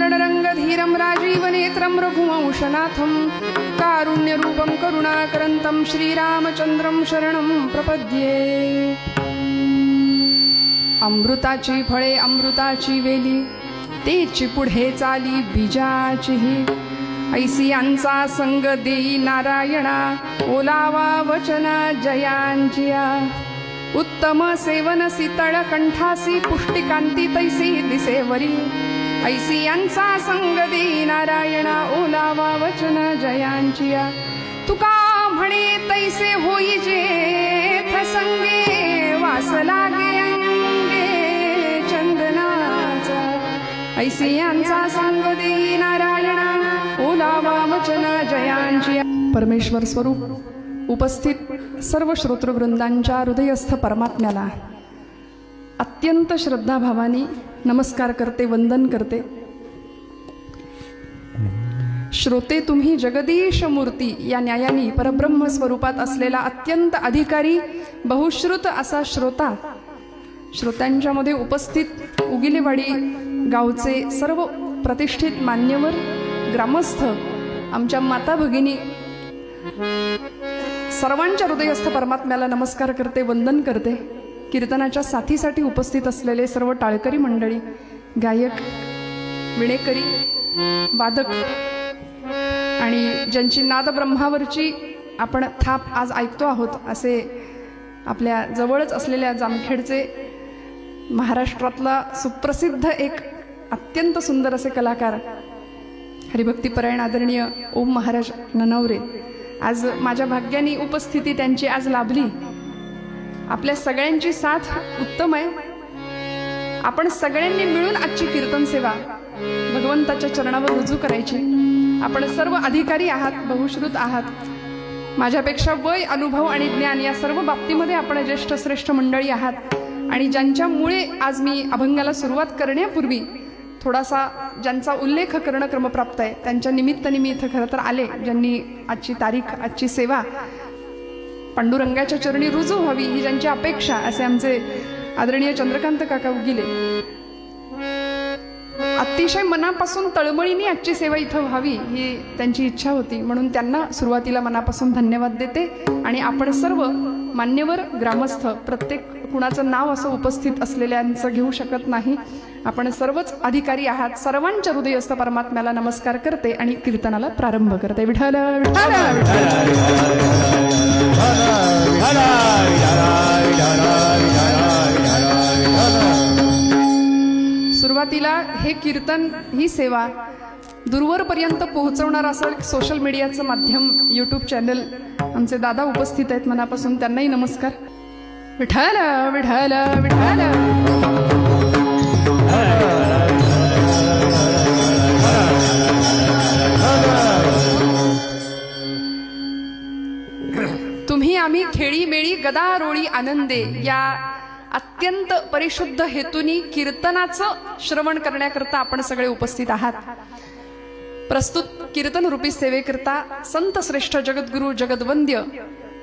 वर्णरंगधीरं राजीवनेत्रं रघुवंशनाथं कारुण्यरूपं करुणाकरन्तं श्रीरामचंद्रं शरणं प्रपद्ये। अमृताची फळे अमृताची वेली तेची पुढे चाली बीजाचीही ऐसी यांचा संग देई नारायणा ओलावा वचना जयांचिया। उत्तम सेवन शीतळ कंठासी पुष्टिकांती तैसी दिसेवरी ऐसी यांचा संग देई नारायणा ओलावा वचना जयांचिया। तुका म्हणे तैसे होई जेथ संगे वास लागे ऐसी यांचा संग देई नारायणा ओलावा वचना जयांची। परमेश्वर स्वरूप उपस्थित सर्व श्रोतृवृंदांच्या हृदयस्थ परमात्म्याला अत्यंत श्रद्धाभावाने नमस्कार करते, वंदन करते। श्रोते तुम्ही जगदीश मूर्ती या न्यायाने परब्रह्म स्वरूपात असलेला अत्यंत अधिकारी बहुश्रुत असा श्रोता, श्रोत्यांच्या मध्ये उपस्थित उगिलेवाडी गावचे सर्व प्रतिष्ठित मान्यवर ग्रामस्थ, आमच्या माता भगिनी सर्वांच्या हृदयस्थ परमात्म्याला नमस्कार करते, वंदन करते। कीर्तनाच्या साथीसाठी उपस्थित असलेले सर्व टाळकरी मंडळी, गायक, विणेकरी, वादक आणि ज्यांची नाद ब्रह्मावरची आपण थाप आज ऐकतो आहोत असे आपल्या जवळच असलेल्या जामखेडचे महाराष्ट्रातला सुप्रसिद्ध एक अत्यंत सुंदर असे कलाकार हरिभक्तीपरायण आदरणीय ओम महाराज ननावरे, आज माझ्या भाग्याने उपस्थिती त्यांची आज लाभली। आपल्या सगळ्यांची साथ उत्तम आहे। आपण सगळ्यांनी मिळून आजची कीर्तन सेवा भगवंताच्या चरणावर रुजू करायची। आपण सर्व अधिकारी आहात, बहुश्रुत आहात। माझ्यापेक्षा वय, अनुभव आणि ज्ञान या सर्व बाबतीमध्ये आपण ज्येष्ठ श्रेष्ठ मंडळी आहात आणि ज्यांच्यामुळे आज मी अभंगाला सुरुवात करण्यापूर्वी थोडासा ज्यांचा उल्लेख करणं क्रमप्राप्त आहे त्यांच्या निमित्ताने मी इथं खरं तर आले, ज्यांनी आजची तारीख, आजची सेवा पांडुरंगाच्या चरणी रुजू व्हावी ही ज्यांची अपेक्षा, असे आमचे आदरणीय चंद्रकांत काका उगिले अतिशय मनापासून तळमळीने आजची सेवा इथं व्हावी ही त्यांची इच्छा होती, म्हणून त्यांना सुरुवातीला मनापासून धन्यवाद देते। आणि आपण सर्व मान्यवर ग्रामस्थ, प्रत्येक कुणाचं नाव असं उपस्थित असलेल्यांचं घेऊ शकत नाही, आपण सर्वच अधिकारी आहात। सर्वांच्या हृदयस्थ परमात्म्याला नमस्कार करते आणि कीर्तनाला प्रारंभ करते। विठ्ठल विठ्ठल सुरुवातीला हे कीर्तन, ही सेवा दूरवरपर्यंत पोहोचवणार असं सोशल मीडियाचं माध्यम यूट्यूब चॅनल आमचे दादा उपस्थित आहेत, मनापासून त्यांनाही नमस्कार। विठ्ठल विठ्ठल विठ्ठल तुम्ही आम्ही खेळी मेळी गदा रोळी आनंदे या अत्यंत परिशुद्ध हेतूनी कीर्तनाचं श्रवण करण्याकरता आपण सगळे उपस्थित आहात। प्रस्तुत कीर्तन रूपी सेवेकरता संत श्रेष्ठ जगद्गुरु जगद्वंद्य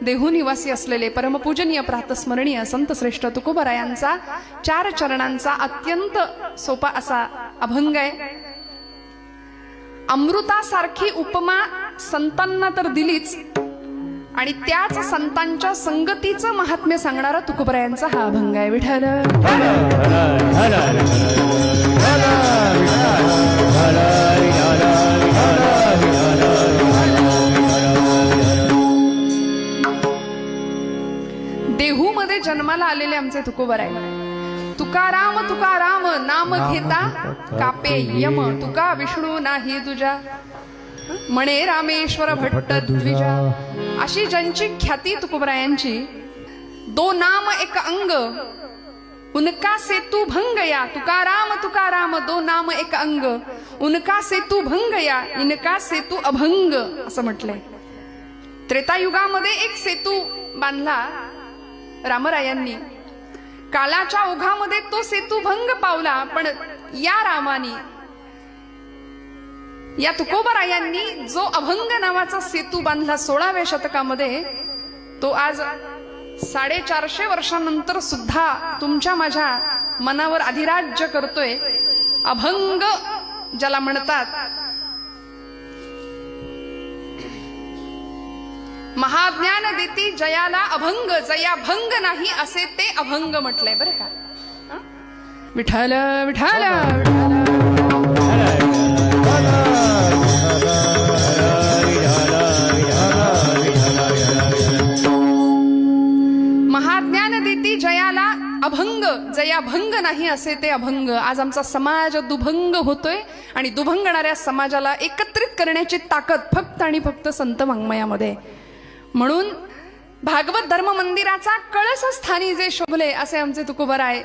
देहू निवासी असलेले परमपूजनीय प्रातस्मरणीय संत श्रेष्ठ तुकोबरायांचा 4 चरणांचा अत्यंत सोपा असा अभंग आहे। अमृतासारखी उपमा संतांना तर दिलीच आणि त्याच संतांच्या संगतीचं महात्म्य सांगणारा तुकोबरायांचा हा अभंग आहे। विठ्ठल देहू मध्ये जन्माला आलेले आमचे तुकोबराय। तुकाराम तुकाराम नाम घेता कापे यम, तुका विष्णू नाही तुझा म्हणे रामेश्वर भट्ट द्विजा। अशी ज्यांची ख्याती तुकोबरायांची, दो नाम एक अंग उनका सेतु भंग या। तुकाराम तुकाराम दो नाम एक अंग उनका सेतु भंग या, इनका सेतु अभंग असं म्हटलंय। त्रेतायुगामध्ये एक सेतू बांधला रामरायांनी, कालाच्या ओघामध्ये तो सेतू भंग पावला, पण या रामानी, या तुकोबरायांनी जो अभंग नावाचा सेतू बांधला 16व्या शतकामध्ये, तो आज 450 वर्षांनंतर सुद्धा तुमच्या माझ्या मनावर अधिराज्य करतोय। अभंग ज्याला म्हणतात महाज्ञान देती जयाला अभंग, जया भंग नाही असे ते अभंग म्हटलंय बरं का. विठ्ठल विठ्ठल महाज्ञान देती जयाला अभंग, जया भंग नाही असे ते अभंग. आज आमचा समाज दुभंग होतोय आणि दुभंगणाऱ्या समाजाला एकत्रित करण्याची ताकद फक्त आणि फक्त संत वाङ्मयामध्ये. म्हणून भागवत धर्म मंदिराचा कळस स्थानी जे शोभले असे आमचे तुकोबराय.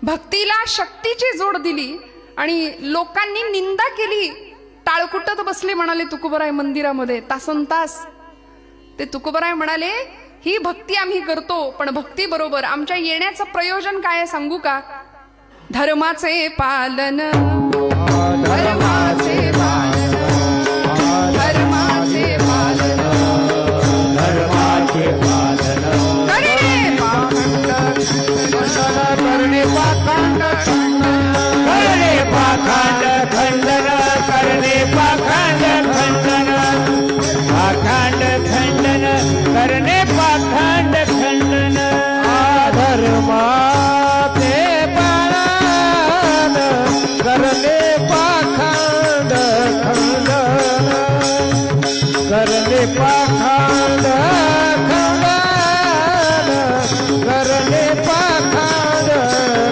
भक्तीला शक्तीची जोड दिली आणि लोकांनी निंदा केली, टाळकुटत बसले म्हणाले तुकोबराय मंदिरामध्ये तासन तास. ते तुकोबराय म्हणाले ही भक्ती आम्ही करतो, पण भक्ती बरोबर आमच्या येण्याचं प्रयोजन काय सांगू का. धर्माचे पालन, धर्माचे पालन, धर्माचे पालन, धर्माचे पालन करणे पाखंड, करणे पाखंड, करणे पाखंड खंडन, करणे पाखंड खंडन, पाखंड खंडन करणे पाखंड खंडन. धर्माचे पालन करणे पाखंड खंडन, करणे पाखंड खंडन, करणे पाखंड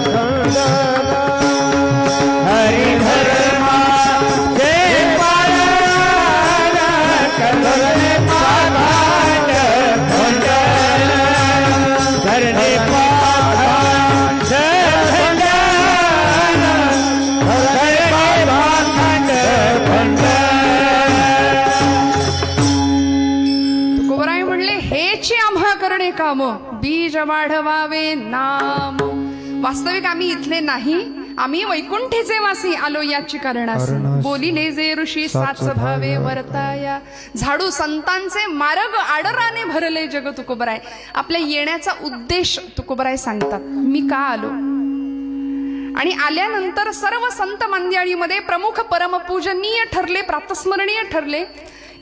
खंडन. हरि धर्माचे पालन करणे पाखंड खंडन, करणे पाखंड खंडन, करणे पाखंड खंडन. तुकोबराय म्हणले हेची आम्हा करणे काम, बीज वाढवावे नाम. वास्तविक आम्ही इथले नाही, आम्ही वैकुंठीचे वासी आलो याची कारणास. बोलिले जे ऋषी साच भावे वर्ताया, झाडू संतांचे मार्ग आडराने भरले जग. तुकोबराय आपल्या येण्याचा उद्देश तुकोबराय सांगतात. मी का आलो आणि आल्यानंतर सर्व संत मंडळीमध्ये प्रमुख परमपूजनीय ठरले, प्रातस्मरणीय ठरले.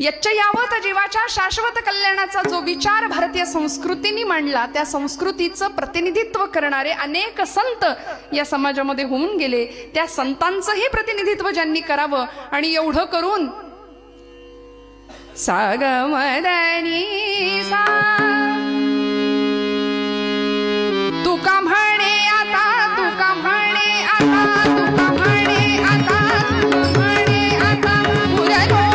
यच्च यावत जीवाच्या शाश्वत कल्याणाचा जो विचार भारतीय संस्कृतीने मांडला, त्या संस्कृतीचं प्रतिनिधित्व करणारे अनेक संत या समाजामध्ये होऊन गेले. त्या संतांचंही प्रतिनिधित्व ज्यांनी करावं आणि एवढं करून सागमदनी सा तुका म्हणे आता, तुका म्हणे आता, तुका म्हणे आता, तुका म्हणे आता पुरलो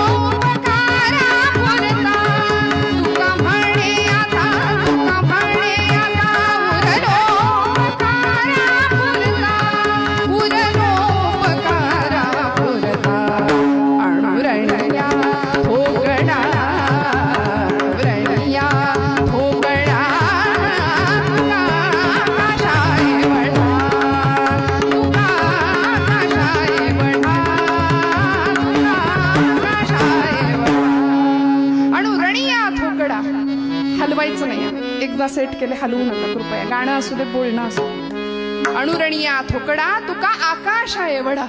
हलवायचं नाही. एकदा सेट केले हलवू नका कृपया. गाणं असू दे, बोलणं असू दे. अणुरणिया थोकडा तुका आकाश आहे एवढा.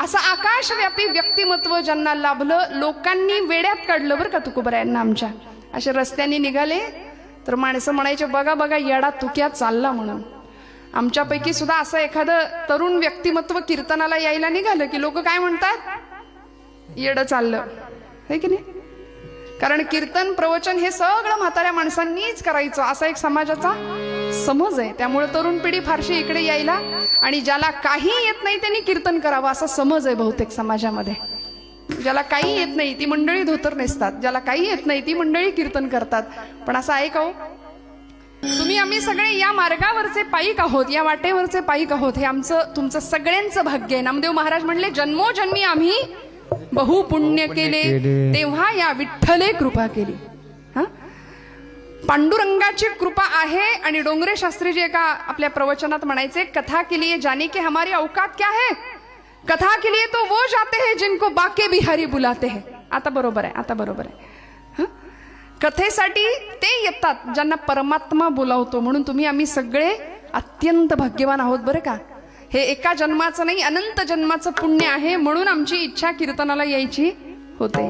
असं आकाशव्यापी व्यक्तिमत्व ज्यांना लाभलं, लोकांनी वेड्यात काढलं बरं का तुकोबरायांना. आमच्या अशा रस्त्याने निघाले तर माणसं म्हणायचे बघा बघा येडा तुक्या चालला म्हणून. आमच्यापैकी सुद्धा असं एखादं तरुण व्यक्तिमत्व कीर्तनाला यायला निघालं की लोक काय म्हणतात, येडं चाललं, हे की नाही. कारण कीर्तन प्रवचन हे सगळं म्हाताऱ्या माणसांनीच करायचं असा एक समाजाचा समज आहे. त्यामुळे तरुण पिढी फारशी इकडे यायला आणि ज्याला काही येत नाही त्यांनी कीर्तन करावं असा समज आहे बहुतेक समाजामध्ये. ज्याला काही येत नाही ती मंडळी धोतर नेसतात, ज्याला काही येत नाही ती मंडळी कीर्तन करतात. पण असं आहे का हो? तुम्ही आम्ही सगळे या मार्गावरचे पायीक आहोत, या वाटेवरचे पायीक आहोत. हे आमचं तुमचं सगळ्यांचं भाग्य आहे. नामदेव महाराज म्हणले जन्मोजन्मी आम्ही बहु पुण्य केले, तेव्हा या विठ्ठले कृपा केली. हा, पांडुरंगाची कृपा आहे. आणि डोंगरे शास्त्रीजी एका आपल्या प्रवचनात म्हणायचे, कथा के लिए जाने के हमारी औकात क्या है, कथा के लिए तो वो जाते हैं जिनको बाके बिहारी बुलाते हैं. आता बरोबर आहे, आता बरोबर आहे. कथेसाठी ते येतात ज्यांना परमात्मा बोलावतो. म्हणून तुम्ही आम्ही सगळे अत्यंत भाग्यवान आहोत बरं का. हे एका जन्माचं नाही, अनंत जन्माचं पुण्य आहे, म्हणून आमची इच्छा कीर्तनाला यायची होते.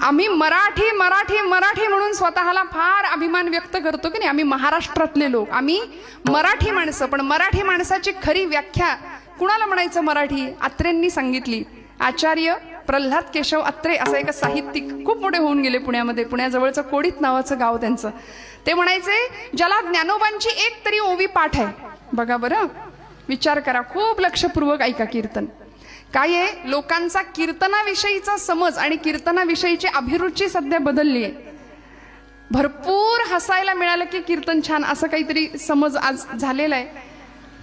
आम्ही मराठी मराठी मराठी म्हणून स्वतःला फार अभिमान व्यक्त करतो की नाही. आम्ही महाराष्ट्रातले लोक, आम्ही मराठी माणसं. पण मराठी माणसाची खरी व्याख्या कुणाला म्हणायचं मराठी? अत्रेंनी सांगितली. आचार्य प्रल्हाद केशव अत्रे असं एक साहित्यिक खूप मोठे होऊन गेले पुण्यामध्ये. पुण्याजवळचं कोडीत नावाचं गाव त्यांचं. ते म्हणायचे, ज्याला ज्ञानोबांची एक तरी ओवी पाठ आहे. बघा बरं, विचार करा, खूप लक्षपूर्वक ऐका कीर्तन. काय आहे, लोकांचा कीर्तनाविषयीचा समज आणि कीर्तनाविषयीची अभिरुची सध्या बदलली आहे. भरपूर हसायला मिळालं की कीर्तन छान, असं काहीतरी समज आज झालेला आहे.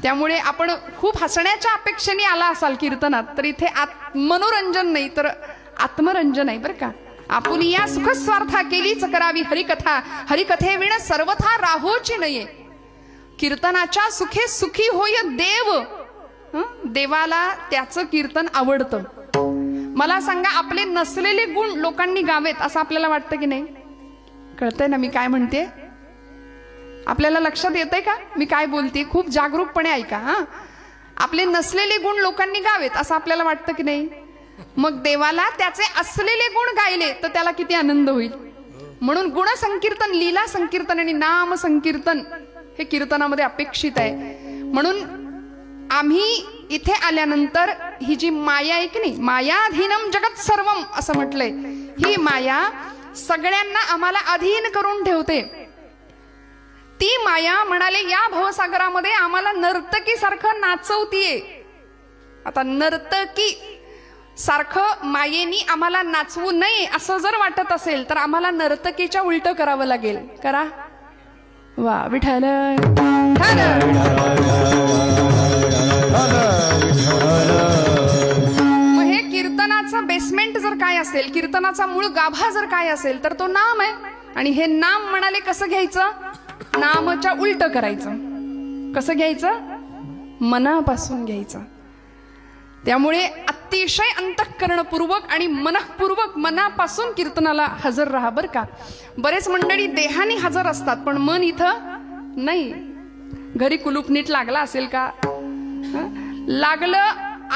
त्यामुळे आपण खूप हसण्याच्या अपेक्षेने आला असाल कीर्तनात, तर इथे मनोरंजन नाही तर आत्मरंजन आहे बरं का. आपण या सुखस्वार्था केलीच करावी हरिकथा, हरिकथेविण सर्वथा राहोची नये. कीर्तनाच्या सुखे सुखी होय देव. देवाला त्याचं कीर्तन आवडतं. मला सांगा, आपले नसलेले गुण लोकांनी गावेत असं आपल्याला वाटतं की नाही? कळतंय ना मी काय म्हणते? आपल्याला लक्षात येतंय का मी काय बोलते? खूप जागरूकपणे ऐका हा. आपले नसलेले गुण लोकांनी गावेत असं आपल्याला वाटतं की नाही? मग देवाला त्याचे असलेले गुण गायले तर त्याला किती आनंद होईल. म्हणून गुण संकीर्तन, लीला संकीर्तन आणि नाम संकीर्तन हे कीर्तनामध्ये अपेक्षित आहे. म्हणून आम्ही इथे आल्यानंतर ही जी माया आहे की नाही, मायाधीनम जगत सर्वम असं म्हटलंय. ही माया सगळ्यांना आम्हाला अधीन करून ठेवते. ती माया म्हणाले, या भवसागरामध्ये आम्हाला नर्तकी सारखं नाचवतीये. आता नर्तकी सारखं मायेनी आम्हाला नाचवू नये असं जर वाटत असेल तर आम्हाला नर्तकीच्या उलट करावं लागेल. करा. वा विठ्ठल. मग हे कीर्तनाचं बेसमेंट जर काय असेल, कीर्तनाचा मूळ गाभा जर काय असेल तर तो नाम आहे. आणि हे नाम म्हणाले कसं घ्यायचं? नामच्या उलट करायचं. कसं घ्यायचं? मनापासून घ्यायचं. त्यामुळे अतिशय अंतःकरणपूर्वक आणि मनःपूर्वक मनापासून कीर्तनाला हजर राहा बरं का. बरेच मंडळी देहाने हजर असतात पण मन इथं नाही. घरी कुलूप नीट लागला असेल का? लागलं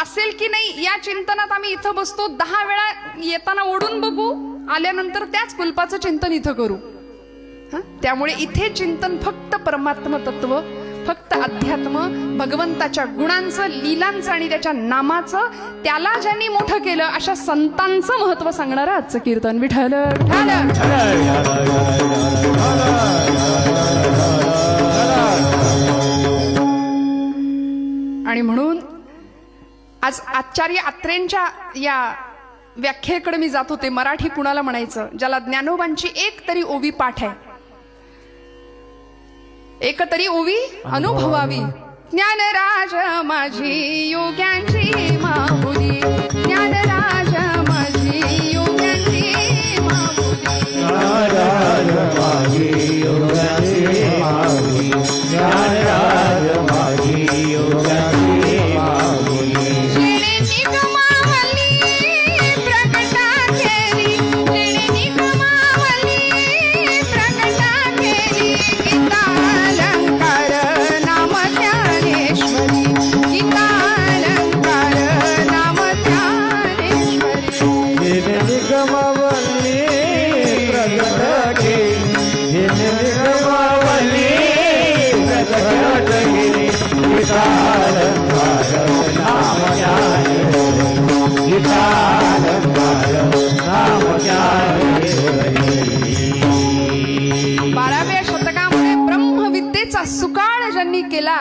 असेल की नाही या चिंतनात आम्ही इथं बसतो. 10 वेळा येताना ओढून बघू, आल्यानंतर त्याच कुलपाचं चिंतन इथं करू. त्यामुळे इथे चिंतन फक्त परमात्म तत्व, फक्त अध्यात्म, भगवंताच्या गुणांचं, लीलांचं आणि त्याच्या नामाचं. त्याला ज्यांनी मोठं केलं अशा संतांचं महत्व सांगणारं आजचं कीर्तन. विठ्ठल विठ्ठल. आणि म्हणून आज आचार्य अत्रेंच्या या व्याख्येकडे मी जात होते. मराठी कुणाला म्हणायचं? ज्याला ज्ञानोबांची एक तरी ओवी पाठ आहे, एक तरी ओवी अनुभवावी. ज्ञानराज माझी योग्यांची माहुली, ज्ञानराज माझी योग्यांची माहुली, ज्ञानराज माझी योग्यांची माहुली, ज्ञानराज माझी योग्यांची माहुली. जेणे निगमावली प्रकटा केली, जेणे निगमावली प्रकटा केली. बाराव्या शतकामध्ये ब्रह्मविद्येचा सुकाळ ज्यांनी केला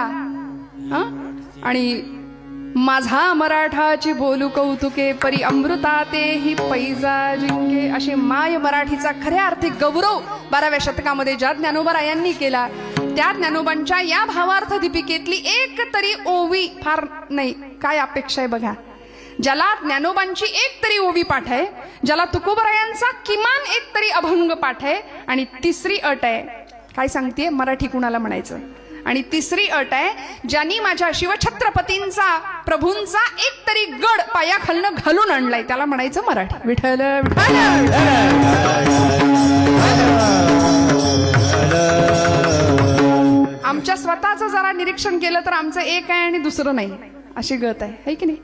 आणि माझा मराठाची बोलू कौतुके परी अमृता ते ही पैजा जिंके अशी माय मराठीचा खऱ्या अर्थी गौरव 12व्या शतकामध्ये ज्या ज्ञानोबरायांनी केला, त्या ज्ञानोबांच्या या भावार्थ दीपिकेतली एक तरी ओवी फार नाही. काय अपेक्षा आहे बघा. ज्याला ज्ञानोबांची एक तरी ओवी पाठ आहे, ज्याला तुकोबरायांचा किमान एक तरी अभंग पाठ आहे, आणि तिसरी अट आहे, काय सांगते मराठी कुणाला म्हणायचं? आणि तिसरी अट आहे, ज्यांनी माझ्या शिवछत्रपतींचा प्रभूंचा एक तरी गड पायाखालनं घालून आणलाय त्याला म्हणायचं मराठी. विठ्ठल विठ्ठल. आमच्या स्वतःचं जरा निरीक्षण केलं तर आमचं एक आहे आणि दुसरं नाही, अशी गत आहे की नाही.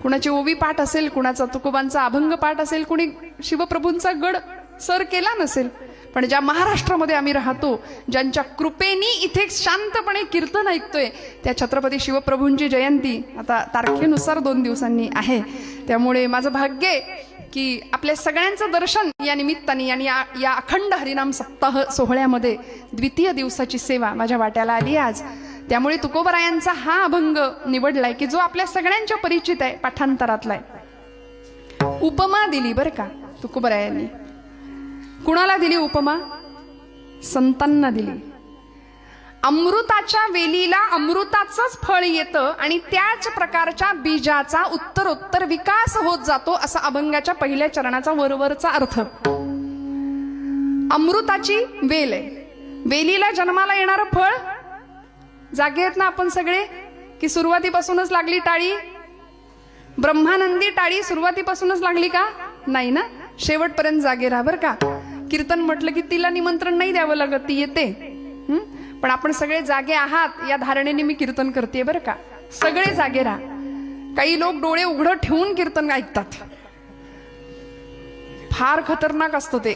कुणाची ओवी पाठ असेल, कुणाचा तुकोबांचा अभंग पाठ असेल, कुणी शिवप्रभूंचा गड सर केला नसेल, पण ज्या महाराष्ट्रामध्ये आम्ही राहतो, ज्यांच्या कृपेनी इथे शांतपणे कीर्तन ऐकतोय, त्या छत्रपती शिवप्रभूंची जयंती आता तारखेनुसार 2 दिवसांनी आहे. त्यामुळे माझं भाग्य आहे की आपल्या सगळ्यांचं दर्शन या निमित्ताने आणि या अखंड हरिनाम सप्ताह सोहळ्यामध्ये द्वितीय दिवसाची सेवा माझ्या वाट्याला आली आज. त्यामुळे तुकोबरायांचा हा अभंग निवडलाय की जो आपल्या सगळ्यांच्या परिचित आहे, पाठांतरातला आहे. उपमा दिली बरं का तुकोबरायांनी. कुणाला दिली उपमा? संतांना दिली. अमृताच्या वेलीला अमृताचंच फळ येतं आणि त्याच प्रकारच्या बीजाचा उत्तरोत्तर विकास होत जातो, असा अभंगाच्या पहिल्या चरणाचा वरवरचा अर्थ. अमृताची वेल आहे, वेलीला जन्माला येणारं फळ. जागे आहेत ना आपण सगळे की सुरुवातीपासूनच लागली टाळी? ब्रह्मानंदी टाळी सुरुवातीपासूनच लागली का? नाही ना, शेवटपर्यंत जागे राहा बरं का. कीर्तन म्हटलं की तिला निमंत्रण नाही द्यावं लागत, ती येते. पण आपण सगळे जागे आहात या धारणेने मी कीर्तन करते बरं का. सगळे जागे राहा. काही लोक डोळे उघडं ठेवून कीर्तन ऐकतात, फार खतरनाक असतं ते.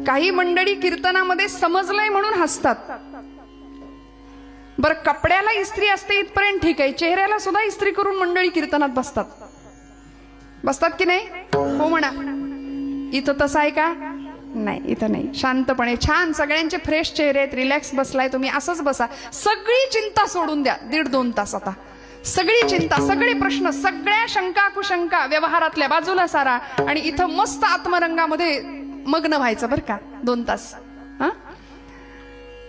काही मंडळी कीर्तनामध्ये समजलंय म्हणून हसतात. बरं, कपड्याला इस्त्री असते इथपर्यंत ठीक आहे, चेहऱ्याला सुद्धा इस्त्री करून मंडळी कीर्तनात बसतात की नाही? हो म्हणा. इथं तसं आहे का? नाही, इथं नाही. शांतपणे छान सगळ्यांचे फ्रेश चेहरे आहेत, रिलॅक्स बसलाय तुम्ही, असंच बसा. सगळी चिंता सोडून द्या 1.5-2 तास. आता सगळी चिंता, सगळे प्रश्न, सगळ्या शंका कुशंका व्यवहारातल्या बाजूला सारा आणि इथं मस्त आत्मरंगामध्ये मग्न व्हायचं बरं का 2 तास.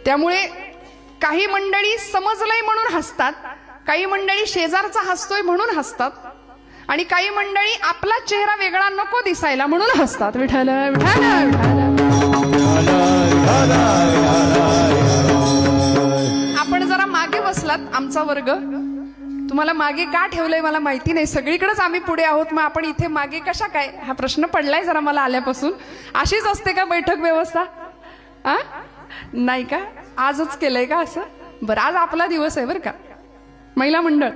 त्यामुळे काही मंडळी समजलंय म्हणून हसतात, काही मंडळी शेजारचा हसतोय म्हणून हसतात, आणि काही मंडळी आपला चेहरा वेगळा नको दिसायला म्हणून हसतात. विठ्ठल विठ्ठल विठ्ठल. आपण जरा मागे बसलात, आमचा वर्ग. तुम्हाला मागे का ठेवलंय मला माहिती नाही, सगळीकडेच आम्ही पुढे आहोत, मग आपण इथे मागे कशा काय, हा प्रश्न पडलाय जरा मला आल्यापासून. अशीच असते का बैठक व्यवस्था? नाही का? आजच केलंय का असं? बरं, आज आपला दिवस आहे बरं का, महिला मंडळ.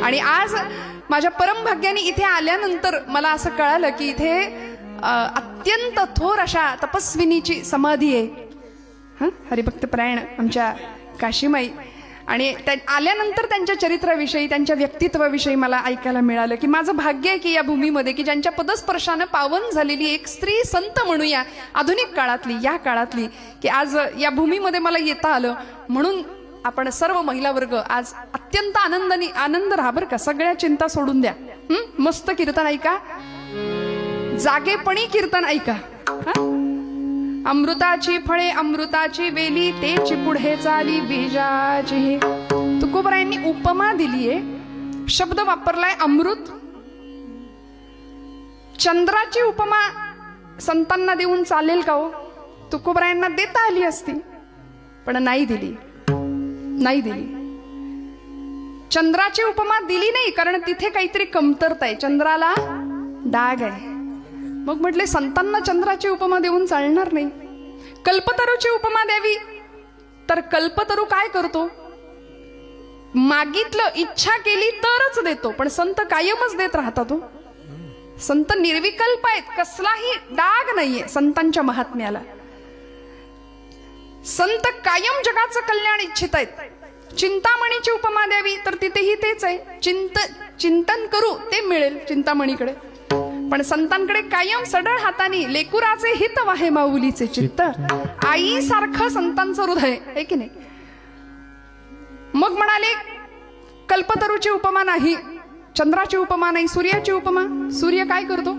आणि आज माझ्या परमभाग्याने इथे आल्यानंतर मला असं कळालं की इथे अत्यंत थोर अशा तपस्विनीची समाधी आहे, हरिभक्त परायण आमच्या काशीमाई. आणि आल्यानंतर त्यांच्या चरित्राविषयी, त्यांच्या व्यक्तित्वाविषयी मला ऐकायला मिळालं की माझं भाग्य आहे की या भूमीमध्ये की ज्यांच्या पदस्पर्शानं पावन झालेली एक स्त्री संत म्हणूया, आधुनिक काळातली, या काळातली, की आज या भूमीमध्ये मला येता आलं. म्हणून आपण सर्व महिला वर्ग आज अत्यंत आनंद राहा बरं का. सगळ्या चिंता सोडून द्या, मस्त कीर्तन ऐका, जागेपणी कीर्तन ऐका. अमृताची फळे अमृताची वेली, तेची पुढे चाली बीजाची. तुकोबरायांनी उपमा दिलीये, शब्द वापरलाय अमृत. चंद्राची उपमा संतांना देऊन चालेल का हो? तुकोबरायांना देता आली असती, पण नाही दिली. चंद्राची उपमा दिली नाही, कारण तिथे काहीतरी कमतरता आहे, चंद्राला डाग आहे. मग म्हटले संतांना चंद्राची उपमा देऊन चालणार नाही. कल्पतरूची उपमा द्यावी, तर कल्पतरू काय करतो? मागितलं, इच्छा केली तरच देतो, पण संत कायमच देत राहतात. संत निर्विकल्प आहेत, कसलाही डाग नाहीये संतांच्या महात्म्याला. संत कायम जगाचं कल्याण इच्छित आहेत. चिंतामणीची उपमा द्यावी, तर तिथेही तेच आहे, चिंतन करू ते मिळेल चिंतामणीकडे. पण संतांकडे कायम सडळ हाताने लेकुराचे हित वाहे माऊलीचे चित्त, आई सारखं संतांचं हृदय आहे की नाही. मग म्हणाले कल्पतरूची उपमा नाही, चंद्राची उपमा नाही, सूर्याची उपमा. सूर्य काय करतो?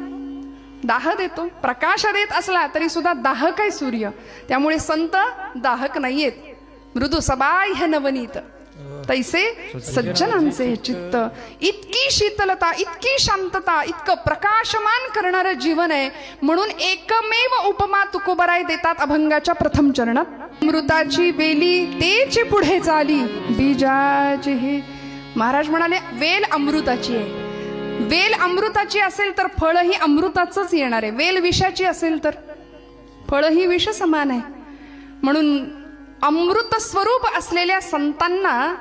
दाह देतो. प्रकाश देत असला तरी सुद्धा दाहक आहे सूर्य. त्यामुळे संत दाहक नाहीयेत. मृदू सबाह्य नवनीत तैसे सज्जनांचे चित्त. इतकी शीतलता, इतकी शांतता, इतकं प्रकाशमान करणारं जीवन आहे. म्हणून एकमेव उपमा तुकोबराय देतात अभंगाच्या प्रथम चरणात. अमृताची वेली तेची पुढे चाली बीजाची. हे महाराज म्हणाले वेल अमृताची आहे. वेल अमृताची असेल तर फळही अमृताचंच येणार आहे. वेल विषाची असेल तर फळही विष समान आहे. म्हणून अमृत स्वरूप असलेल्या संतांना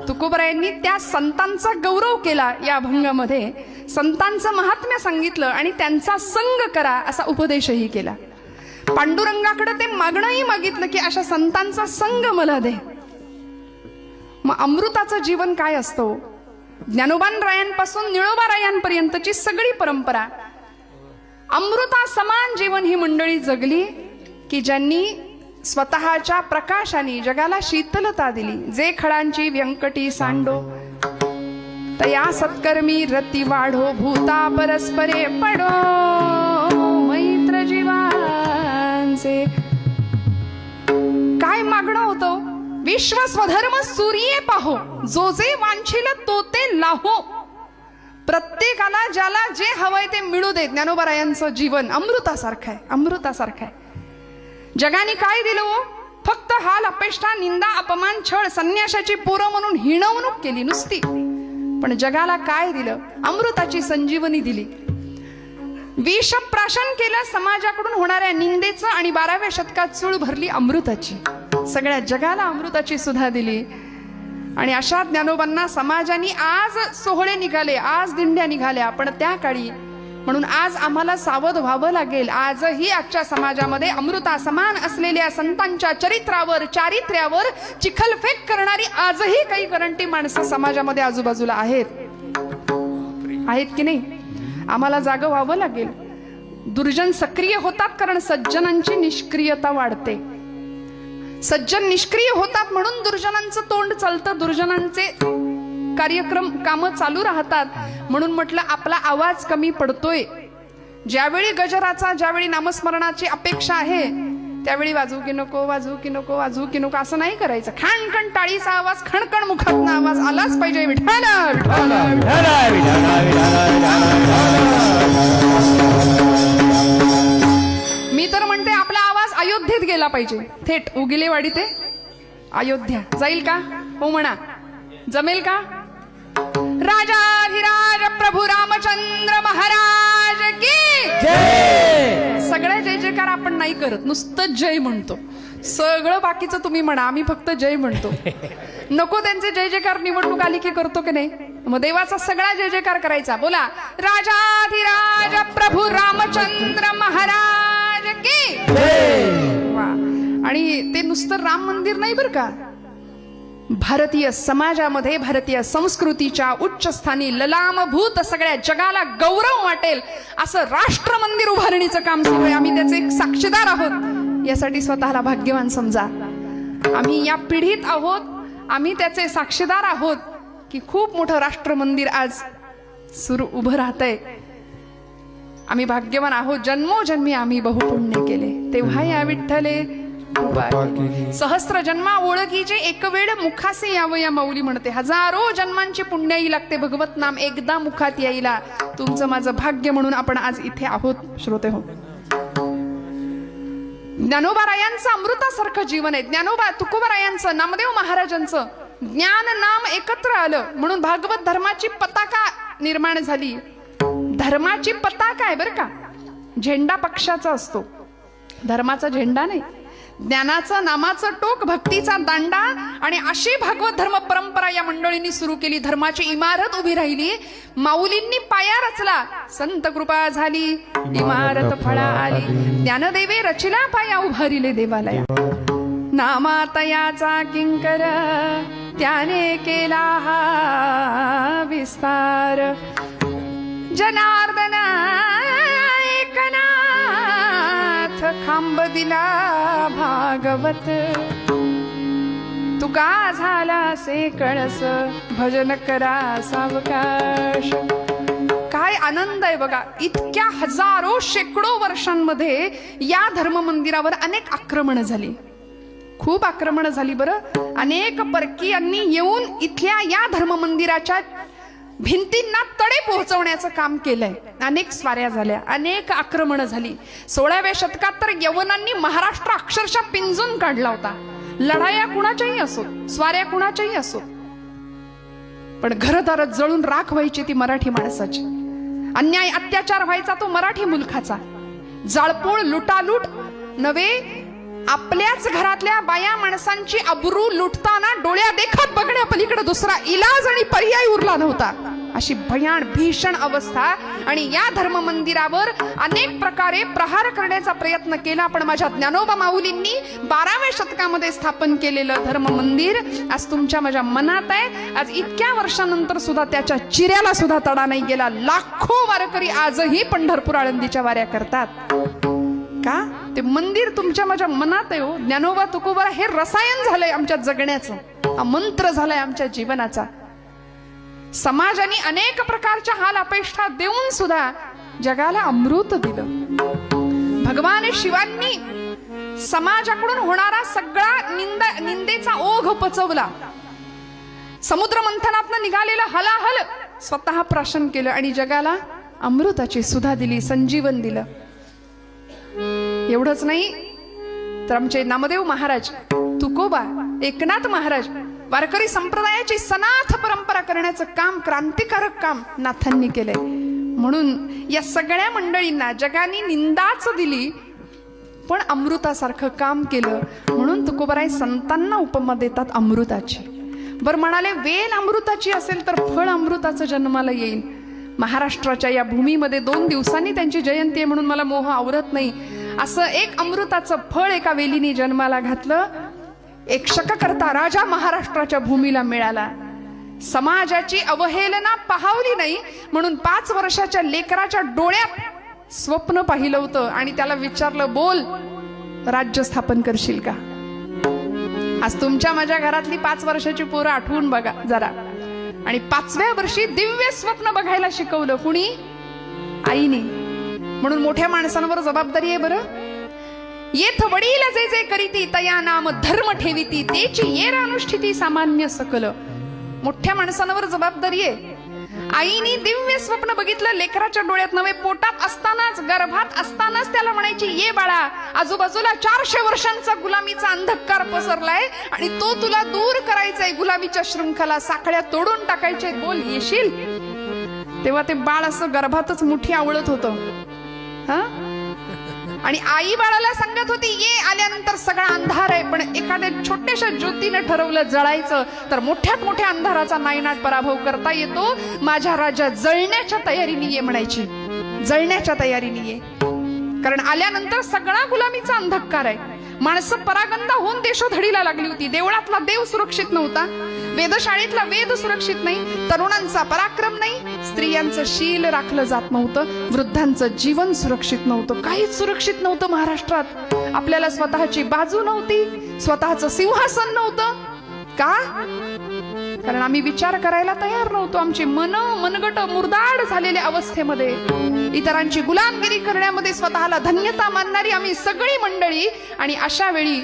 तुकोबरायांनी त्या संतांचा गौरव केला या अभंगामध्ये, संतांचं महात्म्य सांगितलं आणि त्यांचा संग करा असा उपदेशही केला. पांडुरंगाकडे ते मागणंही मागितलं की अशा संतांचा संग मला दे. मग अमृताचं जीवन काय असतं? ज्ञानोबान रायांपासून निळोबा रायांपर्यंतची सगळी परंपरा अमृता समान जीवन ही मंडळी जगली की ज्यांनी स्वतःच्या प्रकाशाने जगाला शीतलता दिली. जे खळांची व्यंकटी सांडो तया सत्कर्मी रती वाढो, भूता परस्परे पडो मैत्र जीवांचे. काय मागणं होतं? विश्व स्वधर्म सूर्ये पाहो, जो जे वांछिल तो ते लाहो. प्रत्येकाला ज्याला जे हवंय ते मिळू दे. ज्ञानोबरायांचं जीवन अमृतासारखं आहे, अमृतासारखं आहे. जगाने काय दिलं हो? फक्त हाल, अपेष्टा, निंदा, अपमान, छळ, संन्याशाची पोरं म्हणून हिणवणूक केली नुसती. पण जगाला काय दिलं? अमृताची संजीवनी दिली. विषप्राशन केलं समाजाकडून होणाऱ्या निंदेचं आणि 12व्या शतकात चूळ भरली अमृताची. सगळ्या जगाला अमृताची सुधा दिली. आणि अशा ज्ञानोबांना समाजाने आज सोहळे निघाले, आज दिंड्या निघाल्या, पण त्या काळी म्हणून आज आम्हाला सावध व्हावं लागेल. आजही आजच्या समाजामध्ये अमृता समान असलेल्या संतांच्या चरित्रावर, चारित्र्यावर चिखलफेक करणारी आजही काही करंटी माणसं समाजामध्ये आजूबाजूला आहेत की नाही? आम्हाला जागं व्हावं लागेल. दुर्जन सक्रिय होतात कारण सज्जनांची निष्क्रियता वाढते. सज्जन निष्क्रिय होतात म्हणून दुर्जनांचं तोंड चालतं, दुर्जनांचे कार्यक्रम कामं चालू राहतात. म्हणून म्हटलं आपला आवाज कमी पडतोय. ज्यावेळी गजराचा, ज्यावेळी नामस्मरणाची अपेक्षा आहे त्यावेळी वाजू की नको, वाजू की नको, वाजू की नको असं नाही करायचं. खणखण टाळीचा आवाज, खणखण मुखातनं आवाज आलाच पाहिजे. विठ्ठल विठ्ठल मी तर म्हणते आपला आवाज अयोध्येत गेला पाहिजे. थेट उगिलेवाडी ते अयोध्या जाईल का? हो म्हणा. जमेल का? राजाधिराज प्रभू रामचंद्र महाराज की जय. सगळ्या जय जयकार आपण नाही करत, नुसतं जय म्हणतो. सगळं बाकीचं तुम्ही म्हणा, आम्ही फक्त जय म्हणतो. नको त्यांचे जय जयकार निवडणूक आली की करतो की नाही? मग देवाचा सगळा जय जयकार करायचा. बोला राजाधिराज प्रभू रामचंद्र महाराज की जय. आणि ते नुसतं राम मंदिर नाही बरं का, भारतीय समाजामध्ये, भारतीय संस्कृतीच्या उच्च स्थानी ललामभूत सगळ्या जगाला गौरव वाटेल असं राष्ट्र मंदिर उभारणीचं काम सुरू आहे. आम्ही त्याचे एक साक्षीदार आहोत. यासाठी स्वतःला भाग्यवान समजा. आम्ही या पिढीत आहोत, आम्ही त्याचे साक्षीदार आहोत की खूप मोठं राष्ट्र मंदिर आज सुरू उभं राहतंय. आम्ही भाग्यवान आहोत. जन्मोजन्मी आम्ही बहुपुण्य केले, तेव्हा या विठ्ठले सहस्त्र जन्मा ओळखीचे एक वेळ मुखासे यावं या माऊली म्हणते. हजारो जन्मांची पुण्याई लागते भगवत नाम एकदा मुखात यायला. तुमचं माझं भाग्य म्हणून आपण आज इथे आहोत श्रोते हो. ज्ञानोबारायांचं अमृतासारखं जीवन आहे. ज्ञानोबा तुकोबारायांचं, नामदेव महाराजांचं ज्ञान नाम एकत्र आलं म्हणून भागवत धर्माची पताका निर्माण झाली. धर्माची पताका आहे बरं का, झेंडा पक्षाचा असतो, धर्माचा झेंडा नाही. ज्ञानाचं नामाचं टोक, भक्तीचा दांडा. आणि अशी भागवत धर्म परंपरा या मंडळींनी सुरू केली. धर्माची इमारत उभी राहिली. माऊलींनी पाया रचला, संत कृपा झाली, इमारत फळा आली. ज्ञानदेवे रचिला पाया उभारिले देवालया. नामातयाचा किंकर त्याने केला हा विस्तार. जनार्दन एकनाथ खांब दिला भागवत. तुका झाला से कळस भजन करा सावकाश. काय आनंद आहे बघा. इतक्या हजारो शेकडो वर्षांमध्ये या धर्म मंदिरावर अनेक आक्रमण झाली, खूप आक्रमण झाली बरं. अनेक परकीयांनी येऊन इथल्या या धर्म मंदिराच्या भिंतींना तडे पोहोचवण्याचं काम केलंय. अनेक स्वाऱ्या झाल्या, अनेक आक्रमण झाली. 16व्या शतकात तर यवनांनी महाराष्ट्र अक्षरशः पिंजून काढला होता. लढाया कुणाच्याही असो, स्वाऱ्या कुणाच्याही असो, पण घरदार जळून राख व्हायची ती मराठी माणसाची. अन्याय अत्याचार व्हायचा तो मराठी मुलखाचा. जाळपोळ लुटालूट नव्हे, आपल्याच घरातल्या बाया माणसांची अब्रू लुटताना डोळ्या देखत बघण्या पलीकडे दुसरा इलाज आणि पर्याय उरला नव्हता, अशी भयान भीषण अवस्था. आणि या धर्म मंदिरावर अनेक प्रकारे प्रहार करण्याचा प्रयत्न केला, पण माझ्या ज्ञानोबा माऊलींनी 12व्या शतकामध्ये स्थापन केलेलं धर्म मंदिर आज तुमच्या माझ्या मनात आहे. आज इतक्या वर्षानंतर सुद्धा त्याच्या चिऱ्याला सुद्धा तडा नाही गेला. लाखो वारकरी आजही पंढरपूर आळंदीच्या वाऱ्या करतात. का? ते मंदिर तुमच्या माझ्या मनात आहे हो. ज्ञानोबा तुकोबा हे रसायन झालंय आमच्या जगण्याचं, हा मंत्र झालाय आमच्या जीवनाचा. समाजाने अनेक प्रकारच्या हाल अपेक्षा देऊन सुद्धा जगाला अमृत दिलं. भगवान शिवांनी समाजाकडून होणारा सगळा निंदेचा ओघ पचवला. समुद्र मंथनातनं निघालेलं हलाहल स्वतः प्राशन केलं आणि जगाला अमृताची सुधा दिली, संजीवन दिलं. एवढंच नाही तर आमचे नामदेव महाराज, तुकोबा, एकनाथ महाराज, वारकरी संप्रदायाची सनाथ परंपरा करण्याचं काम, क्रांतिकारक काम नाथांनी केलंय. म्हणून या सगळ्या मंडळींना जगाने निंदाच दिली पण अमृतासारखं काम केलं. म्हणून तुकोबाराय संतांना उपमा देतात अमृताची. बरं म्हणाले, वेल अमृताची असेल तर फळ अमृताचं जन्माला येईल. महाराष्ट्राच्या या भूमीमध्ये 2 दिवसांनी त्यांची जयंती आहे म्हणून मला मोह आवरत नाही. असं एक अमृताचं फळ एका वेलीने जन्माला घातलं. एक शककर्ता राजा महाराष्ट्राच्या भूमीला मिळाला. समाजाची अवहेलना पाहावली नाही म्हणून 5 वर्षाच्या लेकराच्या डोळ्यात स्वप्न पाहिलं होतं आणि त्याला विचारलं, बोल राज्य स्थापन करशील का? आज तुमच्या माझ्या घरातली 5 वर्षाची पोरं आठवून बघा जरा. आणि 5व्या वर्षी दिव्य स्वप्न बघायला शिकवलं कुणी? आईने. म्हणून मोठ्या माणसांवर जबाबदारी आहे. बरं, येथ वडील जे जे करीती तया नाम धर्म ठेवीती तेची येर अनुष्ठिती सामान्य सकल. मोठ्या माणसांवर जबाबदारी आहे. आईने दिव्य स्वप्न बघितलं लेकराच्या डोळ्यात नव्हे, पोटात असतानाच, गर्भात असतानाच त्याला म्हणायची, ये बाळा, आजूबाजूला 400 वर्षांचा गुलामीचा अंधकार पसरलाय आणि तो तुला दूर करायचाय. गुलामीच्या शृंखला, साखळ्या तोडून टाकायच्या, बोल येशील? तेव्हा ते बाळ असं गर्भातच मुठी आवळत होतं. हा, आणि आई बाळाला सांगत होती, ये. आल्यानंतर सगळा अंधार आहे, पण एखाद्या छोट्याशा ज्योतीने ठरवलं जळायचं तर मोठ्यात मोठ्या अंधाराचा नायनाट पराभव करता येतो. माझ्या राजा जळण्याच्या तयारीने ये म्हणायची, जळण्याच्या तयारीने ये. कारण आल्यानंतर सगळा गुलामीचा अंधकार आहे. माणसं परागंदा होऊन देशोधडीला लागली होती. देवळातला देव सुरक्षित नव्हता, वेधशाळेतला वेद सुरक्षित नाही, तरुणांचा पराक्रम नाही, स्त्रियांचं शील राखलं जात नव्हतं, वृद्धांचं जीवन सुरक्षित नव्हतं, काहीच सुरक्षित नव्हतं महाराष्ट्रात. आपल्याला स्वतःची बाजू नव्हती, स्वतःचं सिंहासन नव्हतं. का? कारण आम्ही विचार करायला तयार नव्हतो. आमची मनगट मुरदाड झालेल्या अवस्थेमध्ये, इतरांची गुलामगिरी करण्यामध्ये स्वतःला धन्यता मानणारी आम्ही सगळी मंडळी. आणि अशा वेळी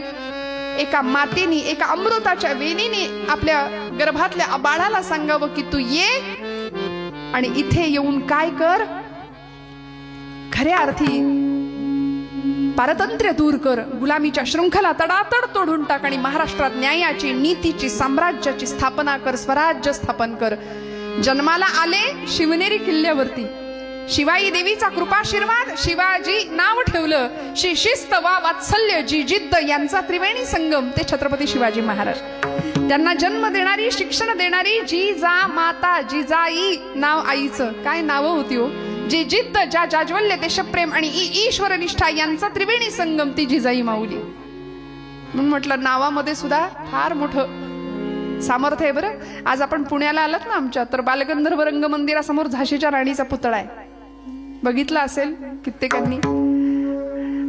एका मातेने, एका अमृताच्या वेणीने आपल्या गर्भातल्या बाळाला सांगावं की तू ये आणि इथे येऊन काय कर, खऱ्या अर्थी पारतंत्र्य दूर कर, गुलामीच्या शृंखला तडातड तोडून टाक आणि महाराष्ट्रात न्यायाची, नीतीची, साम्राज्याची स्थापना कर, स्वराज्य स्थापन कर. जन्माला आले शिवनेरी किल्ल्यावरती. शिवाई देवीचा कृपाशीर्वाद, शिवाजी नाव ठेवलं. शिस्त वा वात्सल्य, जी जिद्द यांचा त्रिवेणी संगम ते छत्रपती शिवाजी महाराज. त्यांना जन्म देणारी, शिक्षण देणारी जिजा माता, जिजाई नाव आईचं. काय नावं होती हो? जी जिद्द, ज्या जाज्वल्य, देशप्रेम आणि ईश्वर निष्ठा यांचा त्रिवेणी संगम ती जिजाई माऊली. म्हणून म्हटलं नावामध्ये सुद्धा फार मोठं सामर्थ्य आहे. बरं, आज आपण पुण्याला आलात ना आमच्या, तर बालगंधर्व रंग मंदिरासमोर झाशीच्या राणीचा पुतळा आहे, बघितला असेल कित्येकांनी.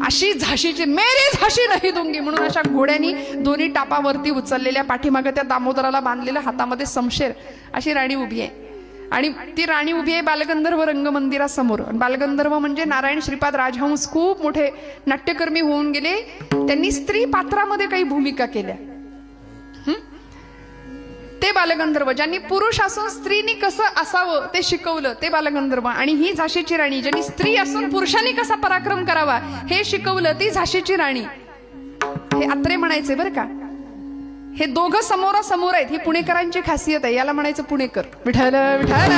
अशी झाशीची, मेरी झाशी नाही दूंगी म्हणून अशा घोड्यांनी दोन्ही टापावरती उचललेल्या, पाठीमागे त्या दामोदराला बांधलेल्या, हातामध्ये समशेर, अशी राणी उभी आहे. आणि ती राणी उभी आहे बालगंधर्व रंग मंदिरासमोर. बालगंधर्व म्हणजे नारायण श्रीपाद राजहंस, खूप मोठे नाट्यकर्मी होऊन गेले. त्यांनी स्त्री पात्रामध्ये काही भूमिका केल्या. ते बालगंधर्व, ज्यांनी पुरुष असून स्त्रीनी कसं असावं ते शिकवलं, ते बालगंधर्व. आणि ही झाशीची राणी, ज्यांनी स्त्री असून पुरुषांनी कसा पराक्रम करावा हे शिकवलं, ती झाशीची राणी. हे अत्रे म्हणायचे बरं का. हे दोघं समोरासमोर आहेत, ही पुणेकरांची खासियत आहे. याला म्हणायचं पुणेकर. विठ्ठल विठ्ठल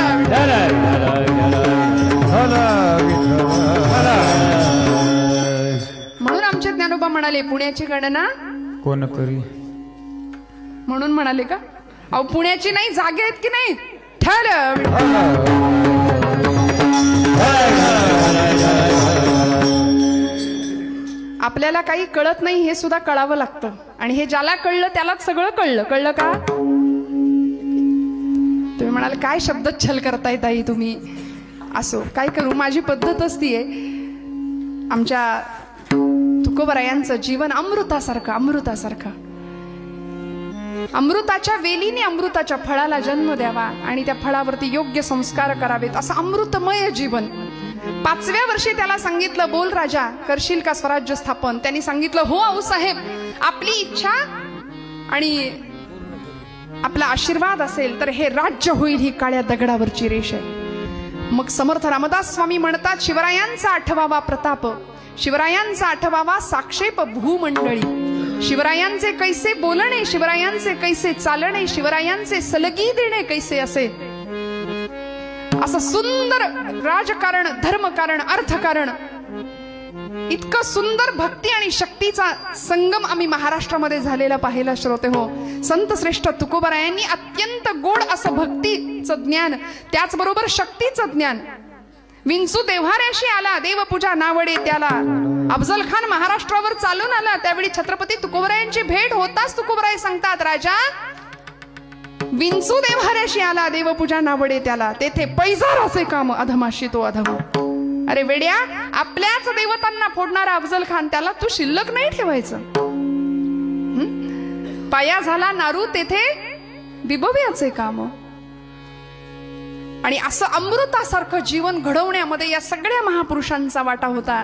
म्हणून आमचे ज्ञानोबा म्हणाले पुण्याची गणना कोण करी? म्हणून म्हणाले का? अहो पुण्याची नाही, जागे आहेत की नाही? ठर आपल्याला काही कळत नाही हे सुद्धा कळावं लागतं, आणि हे ज्याला कळलं त्यालाच सगळं कळलं. कळलं का? तुम्ही म्हणाल काय शब्दच्छल करताय ताई तुम्ही. असो, काय करू, माझी पद्धतच ती आहे. आमच्या तुकोबरायांचं जीवन अमृतासारखं, अमृतासारखं. अमृताच्या वेलीने अमृताच्या फळाला जन्म द्यावा आणि त्या फळावरती योग्य संस्कार करावेत, असं अमृतमय जीवन. 5व्या वर्षी त्याला सांगितलं, बोल राजा, करशील का स्वराज्य स्थापन? त्यांनी सांगितलं, हो आऊसाहेब, आपली इच्छा आणि आपला आशीर्वाद असेल तर हे राज्य होईल, ही काळ्या दगडावरची रेष आहे. मग समर्थ रामदास स्वामी म्हणतात, शिवरायांचा आठवावा प्रताप, शिवरायांचा आठवावा साक्षेप भूमंडळी, शिवरायांचे कैसे बोलणे, शिवरायांचे कैसे चालणे, शिवरायांचे सलगी देणे कैसे असे. असं सुंदर राजकारण, धर्मकारण, अर्थकारण, इतकं सुंदर भक्ती आणि शक्तीचा संगम आम्ही महाराष्ट्रामध्ये झालेला पाहिला श्रोते हो. संत श्रेष्ठ तुकोबरायांनी अत्यंत गोड असं भक्तीचं ज्ञान, त्याचबरोबर शक्तीचं ज्ञान. विंचू देव्हाऱ्याशी आला, देवपूजा नावडे त्याला. अफजल खान महाराष्ट्रावर चालून आला, त्यावेळी छत्रपती तुकोबरायांची भेट होताच तुकोबराय सांगतात, राजा विंचू देव्हाऱ्याशी आला, देवपूजा नावडे त्याला. तेथे पैजार असे काम, अधमाशी तो अधम. अरे वेड्या, आपल्याच देवतांना फोडणारा अफजल खान, त्याला तू शिल्लक नाही ठेवायचं. पाया झाला नारू, तेथे दिबव्याचे काम. आणि असं अमृतासारखं जीवन घडवण्यामध्ये या सगळ्या महापुरुषांचा वाटा होता.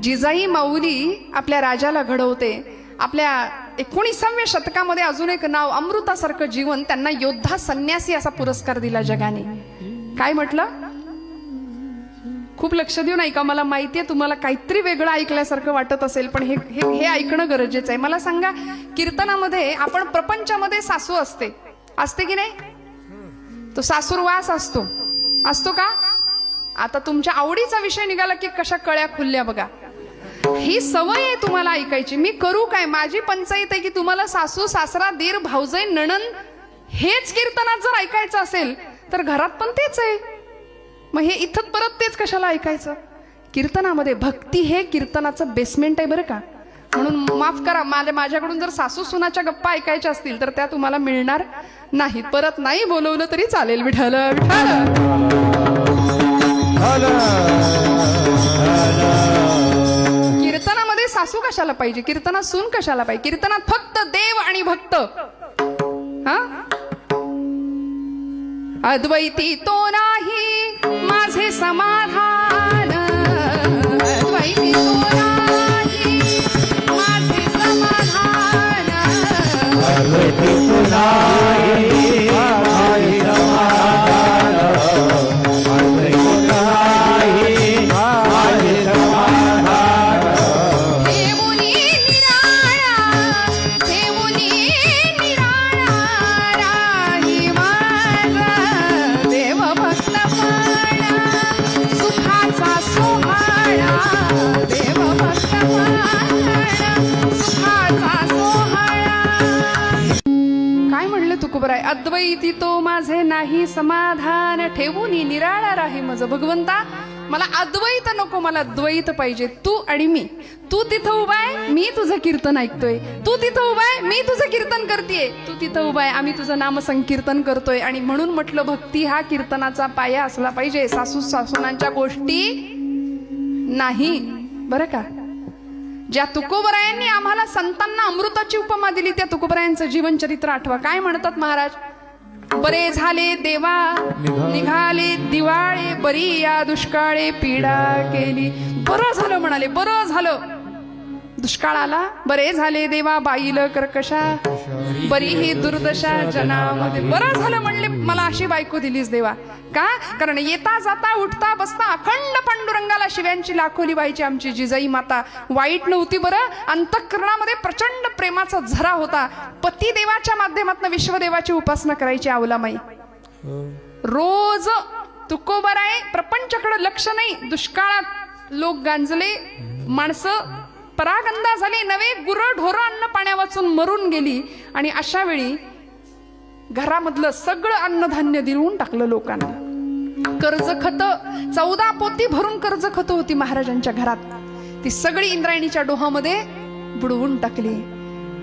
जिजाई माऊली आपल्या राजाला घडवते. आपल्या 19व्या शतकामध्ये अजून एक नाव, अमृतासारखं जीवन, त्यांना योद्धा संन्यासी असा पुरस्कार दिला जगाने. काय म्हटलं? खूप लक्ष देऊन ऐका, मला माहितीये तुम्हाला काहीतरी वेगळं ऐकल्यासारखं वाटत असेल, पण हे ऐकणं गरजेचं आहे. मला सांगा, कीर्तनामध्ये आपण प्रपंचामध्ये सासू असते, असते की नाही? तो सासूरवास असतो, असतो का? आता तुमच्या आवडीचा विषय निघाला की कशा कळ्या खुलल्या बघा. ही सवय आहे तुम्हाला ऐकायची. मी करू काय? माझी पंचायत आहे की तुम्हाला सासू, सासरा, दीर, भाऊजाई, नणंद हेच कीर्तनात जर ऐकायचं असेल तर घरात पण तेच आहे. मग हे इथं परत तेच कशाला ऐकायचं? कीर्तनामध्ये भक्ती हे कीर्तनाचं बेसमेंट आहे बरं का. म्हणून माफ करा, माझ्याकडून जर सासू सुनाच्या गप्पा ऐकायच्या असतील तर त्या तुम्हाला मिळणार नाहीत. परत नाही बोलवलं तरी चालेल. विठ्ठल विठ्ठल. कीर्तनामध्ये सासू कशाला पाहिजे? कीर्तनात सून कशाला पाहिजे? कीर्तनात फक्त देव आणि भक्त. हा, अद्वैती तो नाही माझे समाधान, अद्वैती तो नाही माझे समाधान, अद्वैती तो नाही माझे समाधान, अद्वैती तो नाही माझे समाधान. देवुनी निराळा, देवुनी निराळा राही माझा देव भक्त पाळा, सुखाचा सोहळा देव भक्त पाळा, सुखाचा सोहळा. काय म्हणले तुकोबराय? अद्वैती तो माझे नाही समाधान, ठेवूनी निराळा राही मज. भगवंता, मला अद्वैत नको, मला द्वैत पाहिजे. तू आणि मी. तू तिथं उभा आहे, मी तुझं कीर्तन ऐकतोय. तू तिथं उभा आहे, मी तुझं कीर्तन करतेय. तू तिथं उभा आहे, आम्ही तुझं नाम संकीर्तन करतोय. आणि म्हणून म्हटलं, भक्ती हा कीर्तनाचा पाया असला पाहिजे. सासू सासूनांच्या गोष्टी नाही बरं का. ज्या तुकोबरायांनी आम्हाला संतांना अमृताची उपमा दिली, त्या तुकोबरायांचं जीवनचरित्र आठवा. काय म्हणतात महाराज? बरे झाले देवा निघाले दिवाळे, बरी या दुष्काळे पीडा केली. बरं झालं म्हणाले, बरं झालं. दुष्काळ आला, बरे झाले देवा बाईल कर्कशा, बरी ही दुर्दशा जनामध्ये. बरं झालं म्हणले, मला अशी बायको दिलीस देवा. का? कारण येता जाता उठता बसता अखंड पांडुरंगाला शिव्यांची लाखोली व्हायची आमची जिजाई माता. वाईट नव्हती बरं. अंतःकरणामध्ये प्रचंड प्रेमाचा झरा होता. पती देवाच्या माध्यमातून विश्वदेवाची उपासना करायची अवलामाई. रोज तुकोबराय प्रपंचाकडे लक्ष नाही. दुष्काळात लोक गांजले, माणसं परागंदा झाली, नवे गुरं ढोरं अन्न पाण्या वाचून मरून गेली. आणि अशा वेळी घरामधलं सगळं अन्नधान्य देऊन टाकलं लोकांना. कर्ज खत 14 पोती भरून कर्ज खत होती महाराजांच्या घरात, ती सगळी इंद्रायणीच्या डोहामध्ये बुडवून टाकली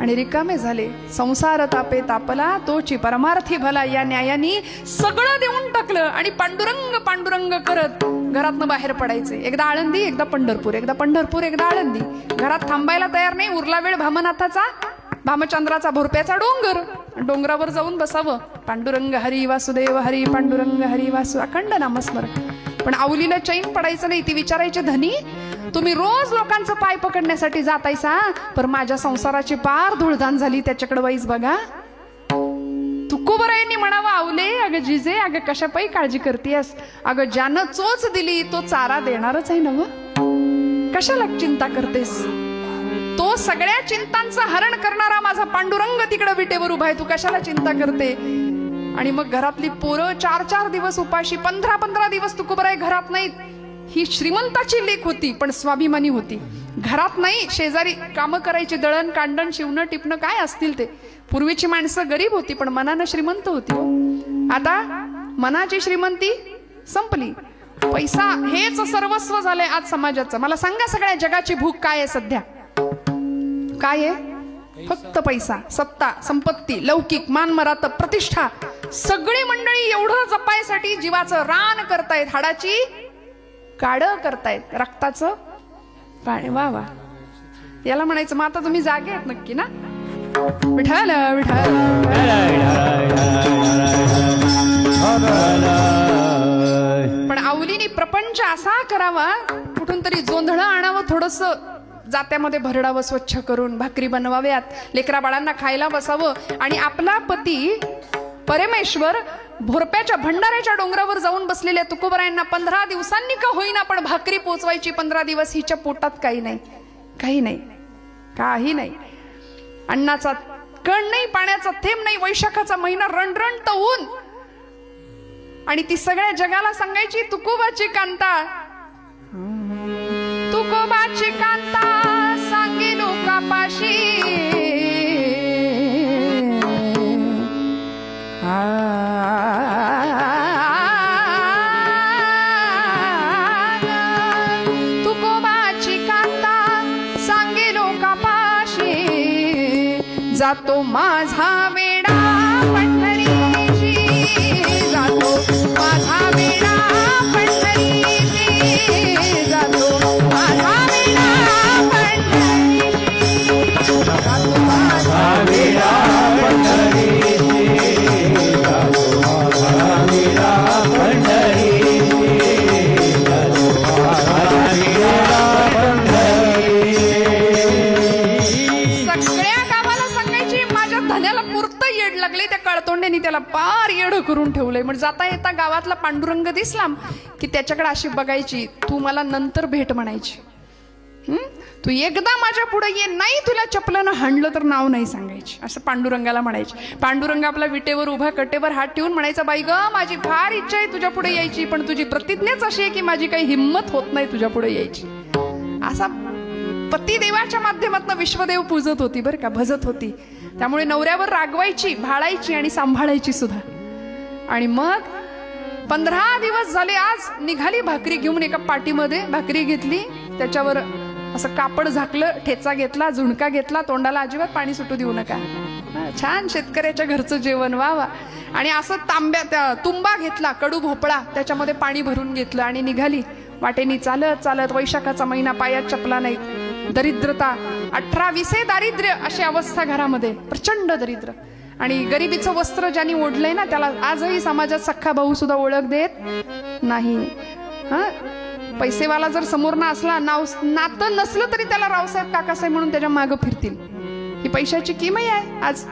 आणि रिकामे झाले. संसार तापे तापला तोची परमार्थी भला, या न्यायानी सगळं देऊन टाकलं. आणि पांडुरंग पांडुरंग करत घरातनं बाहेर पडायचे. एकदा आळंदी, एकदा पंढरपूर, एकदा पंढरपूर, एकदा आळंदी. घरात थांबायला तयार नाही. उरला वेळ भामनाथाचा, भामचंद्राचा भोरप्याचा डोंगर, डोंगरावर जाऊन बसावं. पांडुरंग हरी वासुदेव हरी, पांडुरंग हरी वासु, अखंड नामस्मरण. पण आवलीला चैन पडायचं नाही. ती विचारायची, धनी तुम्ही रोज लोकांचं पाय पकडण्यासाठी जातायसा, पर माझ्या संसाराची पार धुळधाण झाली, त्याच्याकडे वाईस बघा. तुकोबरायांनी म्हणावं, आवले अगं जिजे, अगं कशा पायी काळजी करतेस, अगं ज्यानं चोच दिली तो चारा देणारच आहे ना, कशाला चिंता करतेस. तो सगळ्या चिंतांचं हरण करणारा माझा पांडुरंग तिकडे विटेवर उभा आहे, तू कशाला चिंता करते. आणि मग घरातली पोरं 4-4 दिवस उपाशी, 15-15 दिवस तुकोबराय घरात नाहीत. ही श्रीमंताची लेक होती पण स्वाभिमानी होती. घरात नाही, शेजारी कामं करायची, दळण कांडण शिवणं टिपणं काय असतील ते. पूर्वीची माणसं गरीब होती पण मनानं श्रीमंत होती. आता मनाची श्रीमंती संपली, पैसा हेच सर्वस्व झालंय आज समाजाचं. मला सांगा, सगळ्या जगाची भूक काय आहे सध्या? काय आहे? फक्त पैसा, सत्ता, संपत्ती, लौकिक, मानमरात, प्रतिष्ठा. सगळी मंडळी एवढं जपायसाठी जीवाचं रान करतायत, हाडाची काढ करतायत, रक्ताचं पाणी. वा वा, याला म्हणायचं मग आता तुम्ही जागे आहेत नक्की ना? विठ्ठल विठ्ठल. पण आवलीने प्रपंच असा करावा, कुठून तरी जोंधळं आणावं, थोडस जात्यामध्ये भरडावं, स्वच्छ करून भाकरी बनवाव्यात, लेकरा बाळांना खायला बसावं. आणि आपला पती परमेश्वर भोरप्याच्या भंडाऱ्याच्या डोंगरावर जाऊन बसलेल्या तुकोबरायांना 15 दिवसांनी का होईना पण भाकरी पोचवायची. 15 दिवस हिच्या पोटात काही नाही, काही नाही, काही नाही. अन्नाचा कण नाही, पाण्याचा थेंब नाही. वैशाखाचा महिना रणरणत ऊन. आणि ती सगळ्या जगाला सांगायची, तुकोबाची कांता, तुकोबाची कांता सांगे लोकापाशी. तुकोबाची कांता सांगे लोकापाशी, जातो माझा वेडा पंढरीची, जातो माझा वेडा पंढरीची, जातो माझा वेडा पंढरीची, जातो माझा वेडा पंढरीची, जातो माझा वेडा पंढरीची, जातो माझा वेडा पंढरीची. सगळ्या गावाला सांगायची, माझ्या धन्याला पुरतं येड लागले. त्या कळतोंड्यानी त्याला पार येड करून ठेवलंय. म्हणजे जाता येता गावातला पांडुरंग दिसला की त्याच्याकडे अशी बघायची, तू मला नंतर भेट म्हणायची. तू एकदा माझ्या पुढे ये, नाही तुला चपलानं हाणलं तर नाव नाही सांगायची, असं पांडुरंगाला म्हणायची. पांडुरंग आपला विटेवर उभा, कटेवर हात ठेवून म्हणायचा, बाई ग माझी फार इच्छा आहे तुझ्या पुढे यायची, पण तुझी प्रतिज्ञाच अशी आहे की माझी काही हिंमत होत नाही तुझ्या पुढे यायची. असा पतिदेवाच्या माध्यमातून विश्वदेव पूजत होती बरं का, भजत होती. त्यामुळे नवऱ्यावर रागवायची, भाळायची आणि सांभाळायची सुद्धा. आणि मग 15 दिवस झाले, आज निघाली भाकरी घेऊन. एका पाटीमध्ये भाकरी घेतली, त्याच्यावर असं कापड झाकलं, ठेचा घेतला, झुणका घेतला, तोंडाला अजिबात पाणी सुटू देऊ नका. छान शेतकऱ्याच्या घरचं जेवण, वा वा. आणि असं तांब्या तुंबा घेतला, कडू भोपळा, त्याच्यामध्ये पाणी भरून घेतलं आणि निघाली वाटेनी चालत चालत. वैशाखाचा महिना, पायात चपला नाही, दरिद्रता, 18-20 दारिद्र्य, अशी अवस्था घरामध्ये, प्रचंड दरिद्र. आणि गरिबीचं वस्त्र ज्यांनी ओढलंय ना, त्याला आजही समाजात सख्खा भाऊ सुद्धा ओळख देत नाही. पैसेवाला जर समोर ना असला, नातं नसलं तरी त्याला रावसाहेब काकासाहेब म्हणून त्याच्या मागं फिरतील. ही पैशाची किमत आहे. आज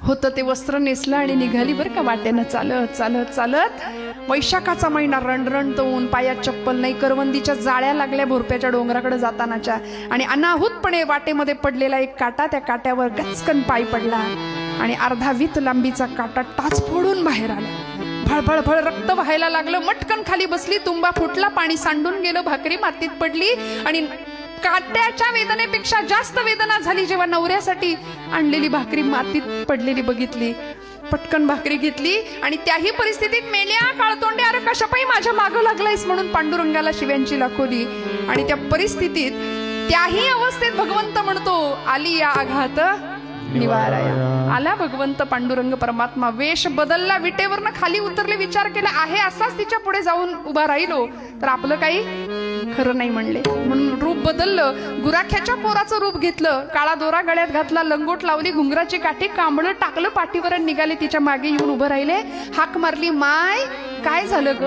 होतं ते वस्त्र नेसलं आणि निघाली बरं का वाट्यानं चालत चालत चालत. वैशाखाचा महिना, रणरणत ऊन, पायात चप्पल नाही, करवंदीच्या जाळ्या लागल्या भोरप्याच्या डोंगराकडे जातानाच्या. आणि अनाहूतपणे वाटेमध्ये पडलेला एक काटा, त्या काट्यावर गचकन पाय पडला आणि अर्धा वीत लांबीचा काटा टाच फोडून बाहेर आला. फळफळ रक्त व्हायला लागलं. मटकन खाली बसली, तुंबा फुटला, पाणी सांडून गेलं, भाकरी मातीत पडली आणि काट्याच्या वेदनेपेक्षा जास्त वेदना झाली जेव्हा नवऱ्यासाठी आणलेली भाकरी मातीत पडलेली बघितली. पटकन भाकरी घेतली आणि त्याही परिस्थितीत मेल्या काळतोंडे अरे कशापायी माझ्या मागं लागलायस म्हणून पांडुरंगाला शिव्यांची लाखोली. आणि त्या परिस्थितीत त्याही अवस्थेत भगवंत म्हणतो आली या आघात निवाराया. आला भगवंत पांडुरंग परमात्मा. वेश बदलला, विटेवरनं खाली उतरले, विचार केला आहे असाच तिच्या पुढे जाऊन उभा राहिलो तर आपलं काही खरं नाही म्हणले. म्हणून रूप बदललं, गुराख्याच्या पोराचं रूप घेतलं, काळा दोरा गळ्यात घातला, लंगोट लावली, घुंगराची काठी, कांबळं टाकलं पाठीवर, निघाले तिच्या मागे येऊन उभं राहिले. हाक मारली, माय काय झालं ग?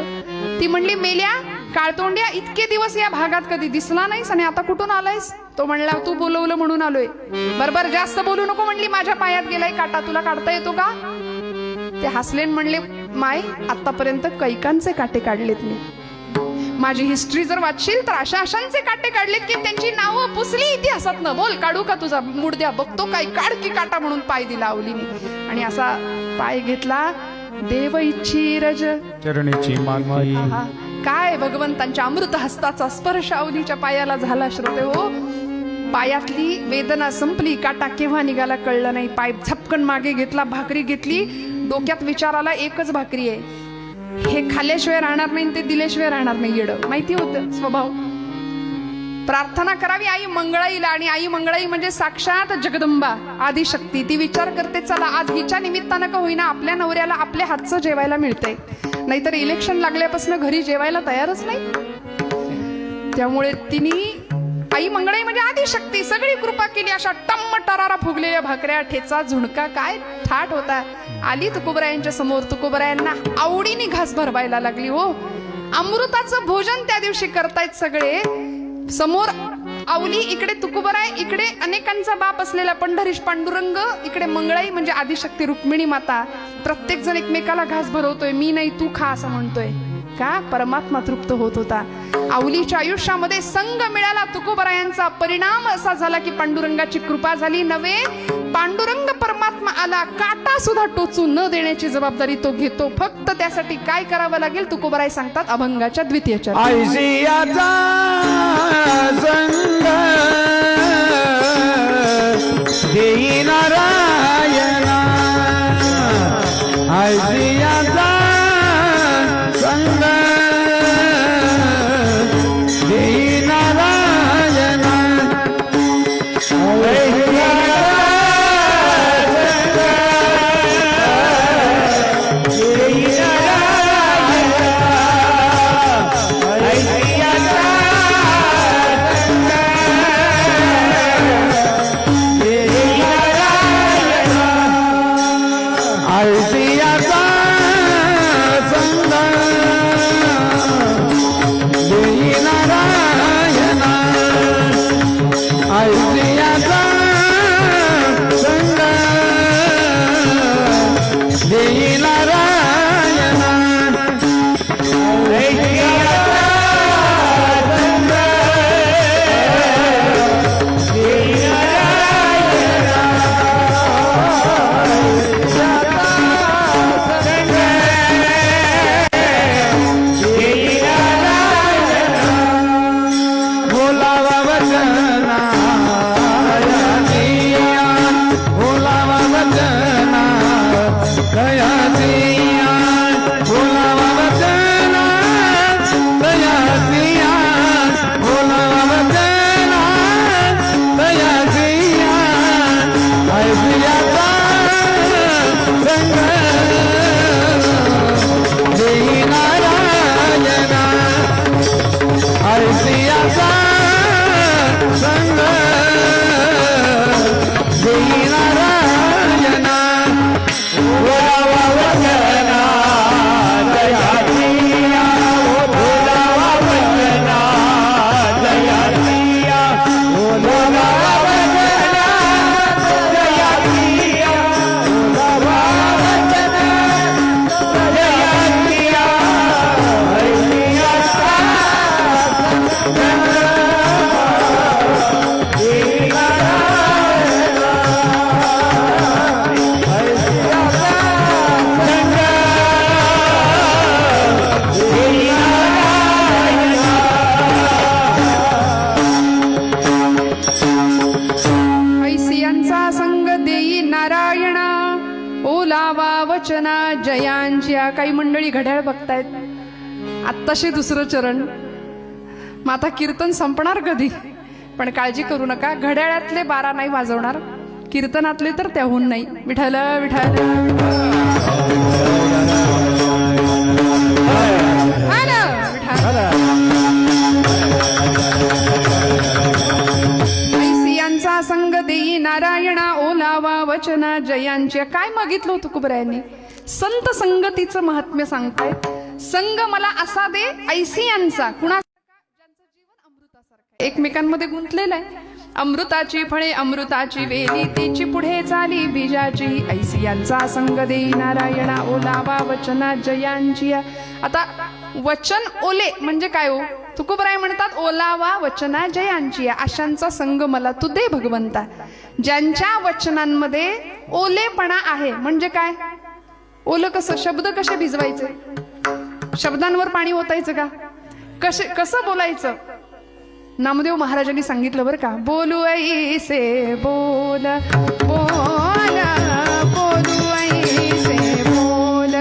ती म्हणली, मेल्या काळतोंड्या, इतके दिवस या भागात कधी दिसला नाहीस आणि आता कुठून आलायस? तो म्हणला, तू बोलवलं म्हणून आलोय. बरोबर जास्त बोलू नको म्हणली, माझ्या पायात गेलाय काटा, तुला काढता येतो का? ते हसले म्हणले, माय आतापर्यंत कैकांचे काटे काढलेत मी. माझी हिस्ट्री जर वाचशील तर अशा अशांचे काटे काढलेत की त्यांची नावं पुसली इतिहासात न. बोल काढू का तुझा मुडद्या? बघतो काय, काढ की काटा म्हणून पाय दिला आवलीने. आणि असा पाय घेतला. देव इच्छी रज चरणीची माती. काय भगवंतांच्या अमृत हस्ताचा स्पर्श अवनीच्या पायाला झाला. श्रोते हो, पायातली वेदना संपली, काटा केव्हा निघाला कळलं नाही. पाय झपकन मागे घेतला, भाकरी घेतली. डोक्यात विचार आला, एकच भाकरी आहे, हे खाल्ल्याशिवाय राहणार नाही, ते दिल्याशिवाय राहणार नाही. येडं माहिती होतं स्वभाव. प्रार्थना करावी आई मंगळाईला, आणि आई मंगळाई म्हणजे साक्षात जगदंबा आदिशक्ती. ती विचार करते, चला आज हिच्या निमित्तानं का होईना आपल्या नवऱ्याला आपल्या हातचं जेवायला मिळतंय. नाहीतर इलेक्शन लागल्यापासून घरी जेवायला तयारच नाही. त्यामुळे तिने आई मंगळाई म्हणजे आदिशक्ती सगळी कृपा केली. अशा टम्म टरारा फुगलेल्या भाकऱ्या, ठेचा, झुणका, काय थाट होता. आली तुकोबरायांच्या समोर. तुकोबरायांना आवडीने घास भरवायला लागली. हो, अमृताचं भोजन त्या दिवशी करतायत सगळे. समोर आवली, इकडे तुकोबराय, इकडे अनेकांचा बाप असलेला पंढरीश पांडुरंग, इकडे मंगळाई म्हणजे आदिशक्ती रुक्मिणी माता. प्रत्येक जण एकमेकाला घास भरवतोय, मी नाही तू खा असं म्हणतोय. का? परमात्मा तृप्त होत होता. आवलीच्या आयुष्यामध्ये संग मिळाला तुकोबरायांचा. परिणाम असा झाला की पांडुरंगाची कृपा झाली. नव्हे, पांडुरंग परमात्मा आला. काटा सुद्धा टोचू न देण्याची जबाबदारी तो घेतो. फक्त त्यासाठी काय करावं लागेल? तुकोबराय सांगतात अभंगाच्या द्वितीय चरणात. आयसियाचा संग देई नारायणा. आयसियाचा संग देई नारायणा. काही मंडळी घड्याळ बघतायत, आत्ताशे दुसरं चरण. मग आता कीर्तन संपणार कधी? पण काळजी करू नका, घड्याळातले 12 नाही वाजवणार, कीर्तनातले तर त्याहून नाही. विठ्ठल विठ्ठल ऐसियांचा संग देई नारायणा ओलावा वचना जयांच्या. काय मागितलं होतं तुकोबरायांनी? संत संगतीचं महात्म्य सांगताय. संग मला असा दे ऐसियांचा, कुणासारखा? ज्यांचं जीवन अमृतासारखं, एकमेकांमध्ये गुंतलेलं आहे. अमृताची फळे अमृताची वेली, तिची पुढे चाली बीजाची. ऐसियांचा संग देई नारायणा ओलावा वचना जयांची. आता वचन ओले म्हणजे काय हो? तुकोबराय म्हणतात ओलावा वचना जयांची. अशांचा संग मला तू दे भगवंता, ज्यांच्या वचनांमध्ये ओलेपणा आहे. म्हणजे काय? ओलं कसं? शब्द कसे भिजवायचे? शब्दांवर पाणी ओतायचं का? कसं बोलायचं? नामदेव महाराजांनी सांगितलं बरं का, बोलू ऐसे बोल बोल बोलू ऐसे बोल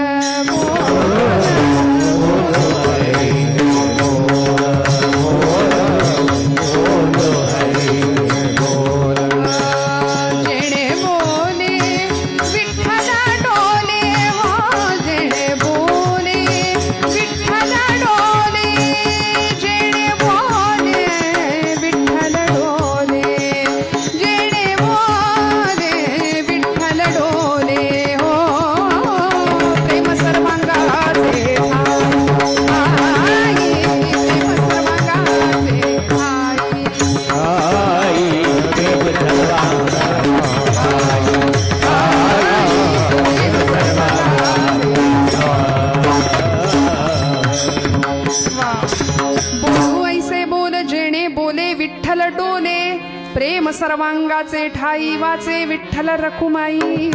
सर्वांगाचे ठाई वाचे विठ्ठल रखुमाई.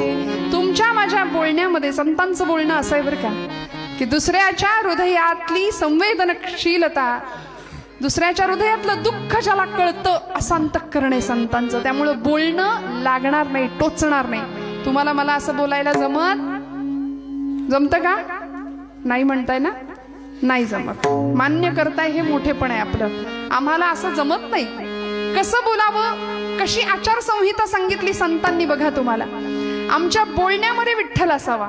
तुमच्या माझ्या बोलण्यामध्ये संतांचं बोलणं असं आहे बरं का, की दुसऱ्याच्या हृदयातली संवेदनशीलता, दुसऱ्याच्या हृदयातलं दुःख ज्याला कळतं असं अंतःकरण आहे संतांचं. त्यामुळं बोलणं लागणार नाही, टोचणार नाही. तुम्हाला मला असं बोलायला जमतं का? नाही म्हणताय ना? नाही जमत. मान्य करताय हे मोठेपण आहे आपलं. आम्हाला असं जमत नाही. कसं बोलावं, कशी आचारसंहिता सांगितली संतांनी बघा तुम्हाला. आमच्या बोलण्यामध्ये विठ्ठल असावा,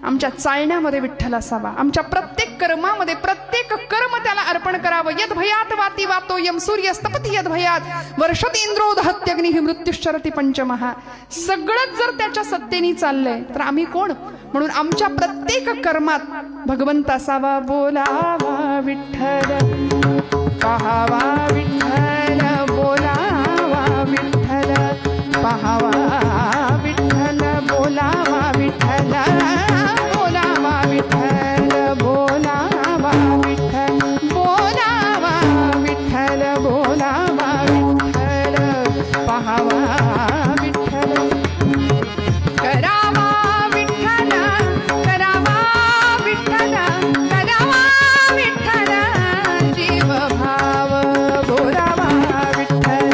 आमच्या चालण्यामध्ये विठ्ठल असावा, आमच्या प्रत्येक कर्मामध्ये प्रत्येक कर्म त्याला अर्पण करावं. यद भयात वाती वातो यम सूर्यस्तपती यद भयात वर्षत इंद्रो दहत्यग्निः मृत्युश्चरति पंचमहा. सगळंच जर त्याच्या सत्तेने चाललंय तर आम्ही कोण? म्हणून आमच्या प्रत्येक कर्मात भगवंत असावा. बोलावा विठ्ठल पाहावा विठ्ठल, बोलावा विठ्ठल पाहावा विठ्ठल, बोलावा विठ्ठल बोलावा विठ्ठल, बोलावा विठ्ठल बोलावा विठ्ठल, बोलावा विठ्ठल पाहावा विठ्ठल. करावा विठ्ठल करावा विठ्ठल करावा विठ्ठल, जीव भाव बोलावा विठ्ठल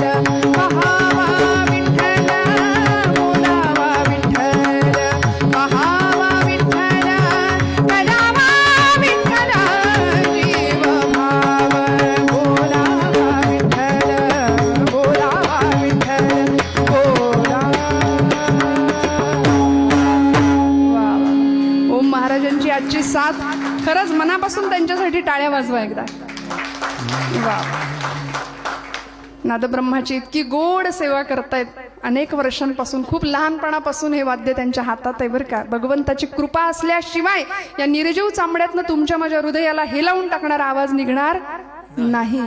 पाहावा विठ्ठल, बोलावा विठ्ठल पाहावा विठ्ठल करावा विठ्ठल, जीव भाव बोलावा विठ्ठल बोलावा विठ्ठल बोलावा. ओम महाराजांची आजची साथ खरंच मनापासून त्यांच्यासाठी टाळ्या वाजवा एकदा. वा, नादब्रह्माची इतकी गोड सेवा करतायत अनेक वर्षांपासून. खूप लहानपणापासून हे वाद्य त्यांच्या हातात आहे बरं का. भगवंताची कृपा असल्याशिवाय या निर्जीव चांबड्यातनं तुमच्या माझ्या हृदयाला हेलावून टाकणारा आवाज निघणार नाही.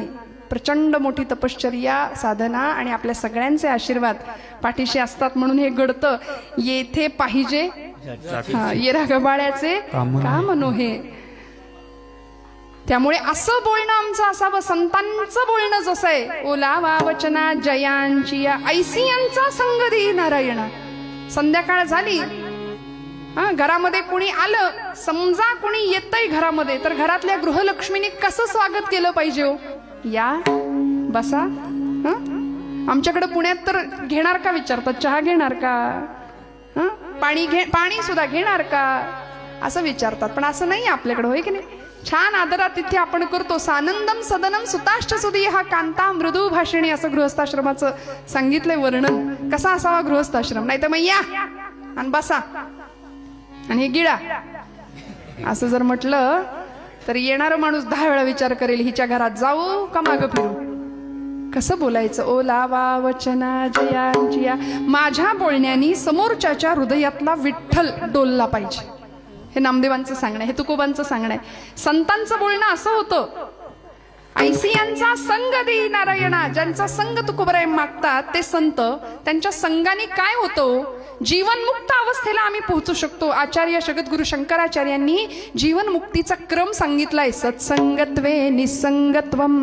प्रचंड मोठी तपश्चर्या साधना आणि आपल्या सगळ्यांचे आशीर्वाद पाठीशी असतात म्हणून हे घडतं. येथे पाहिजे येरा गबाळ्याचे काम नोहे. त्यामुळे असं बोलणं आमचं असावं. संतांचं बोलणं जसं आहे, ओलावा वचना जयांची ऐसियांचा संग देई नारायणा. संध्याकाळ झाली, घरामध्ये कुणी आलं, समजा कुणी येतंय घरामध्ये, तर घरातल्या गृहलक्ष्मीने कसं स्वागत केलं पाहिजे हो? या बसा. आमच्याकडे पुण्यात तर घेणार का विचारतात, चहा घेणार का, पाणी सुद्धा घेणार का, असं विचारतात. पण असं नाही आपल्याकडे, होय की नाही? छान आदरातिथ्य आपण करतो. सानंदम सदनम सुताश्च सुदी हा कांता मृदू भाषिणी, असं गृहस्थाश्रमाचं सांगितलंय वर्णन. कसा असावा गृहस्थाश्रम? नाही तर मग या आणि बसा आणि हे गिळा असं जर म्हटलं तर येणारा माणूस 10 वेळा विचार करेल, हिच्या घरात जाऊ का मागं फिरू. कसं बोलायचं? ओ लावा वचना जयांजिया. माझ्या बोलण्यानी समोरच्याच्या हृदयातला विठ्ठल डोलला पाहिजे. हे नामदेवांचं सांगणं आहे, हे तुकोबांचं सांगणं आहे. संतांचं बोलणं असं होतं, ऐसियांचा संग देई नारायणा. ज्यांचा संग तुकोबराय मागतात ते संत, त्यांच्या संगाने काय होतं? जीवनमुक्त अवस्थेला आम्ही पोहोचू शकतो. आचार्य जगद्गुरु शंकराचार्यांनी जीवनमुक्तीचा क्रम सांगितलाय. सत्संगत्वे निसंगत्वम,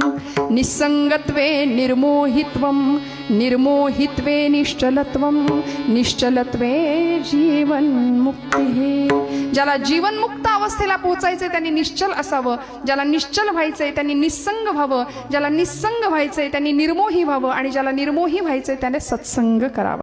निसंगत्वे निर्मोहित्वम, निर्मोहित्वे निश्चलत्वम, निश्चलत्वे जीवनमुक्ती. ज्याला जीवनमुक्त अवस्थेला पोहोचायचंय त्यांनी निश्चल असावं, ज्याला निश्चल व्हायचंय त्यांनी निस्संग व्हावं, ज्याला निस्संग व्हायचंय त्यांनी निर्मोही व्हावं, आणि ज्याला निर्मोही व्हायचंय त्याने सत्संग करावा.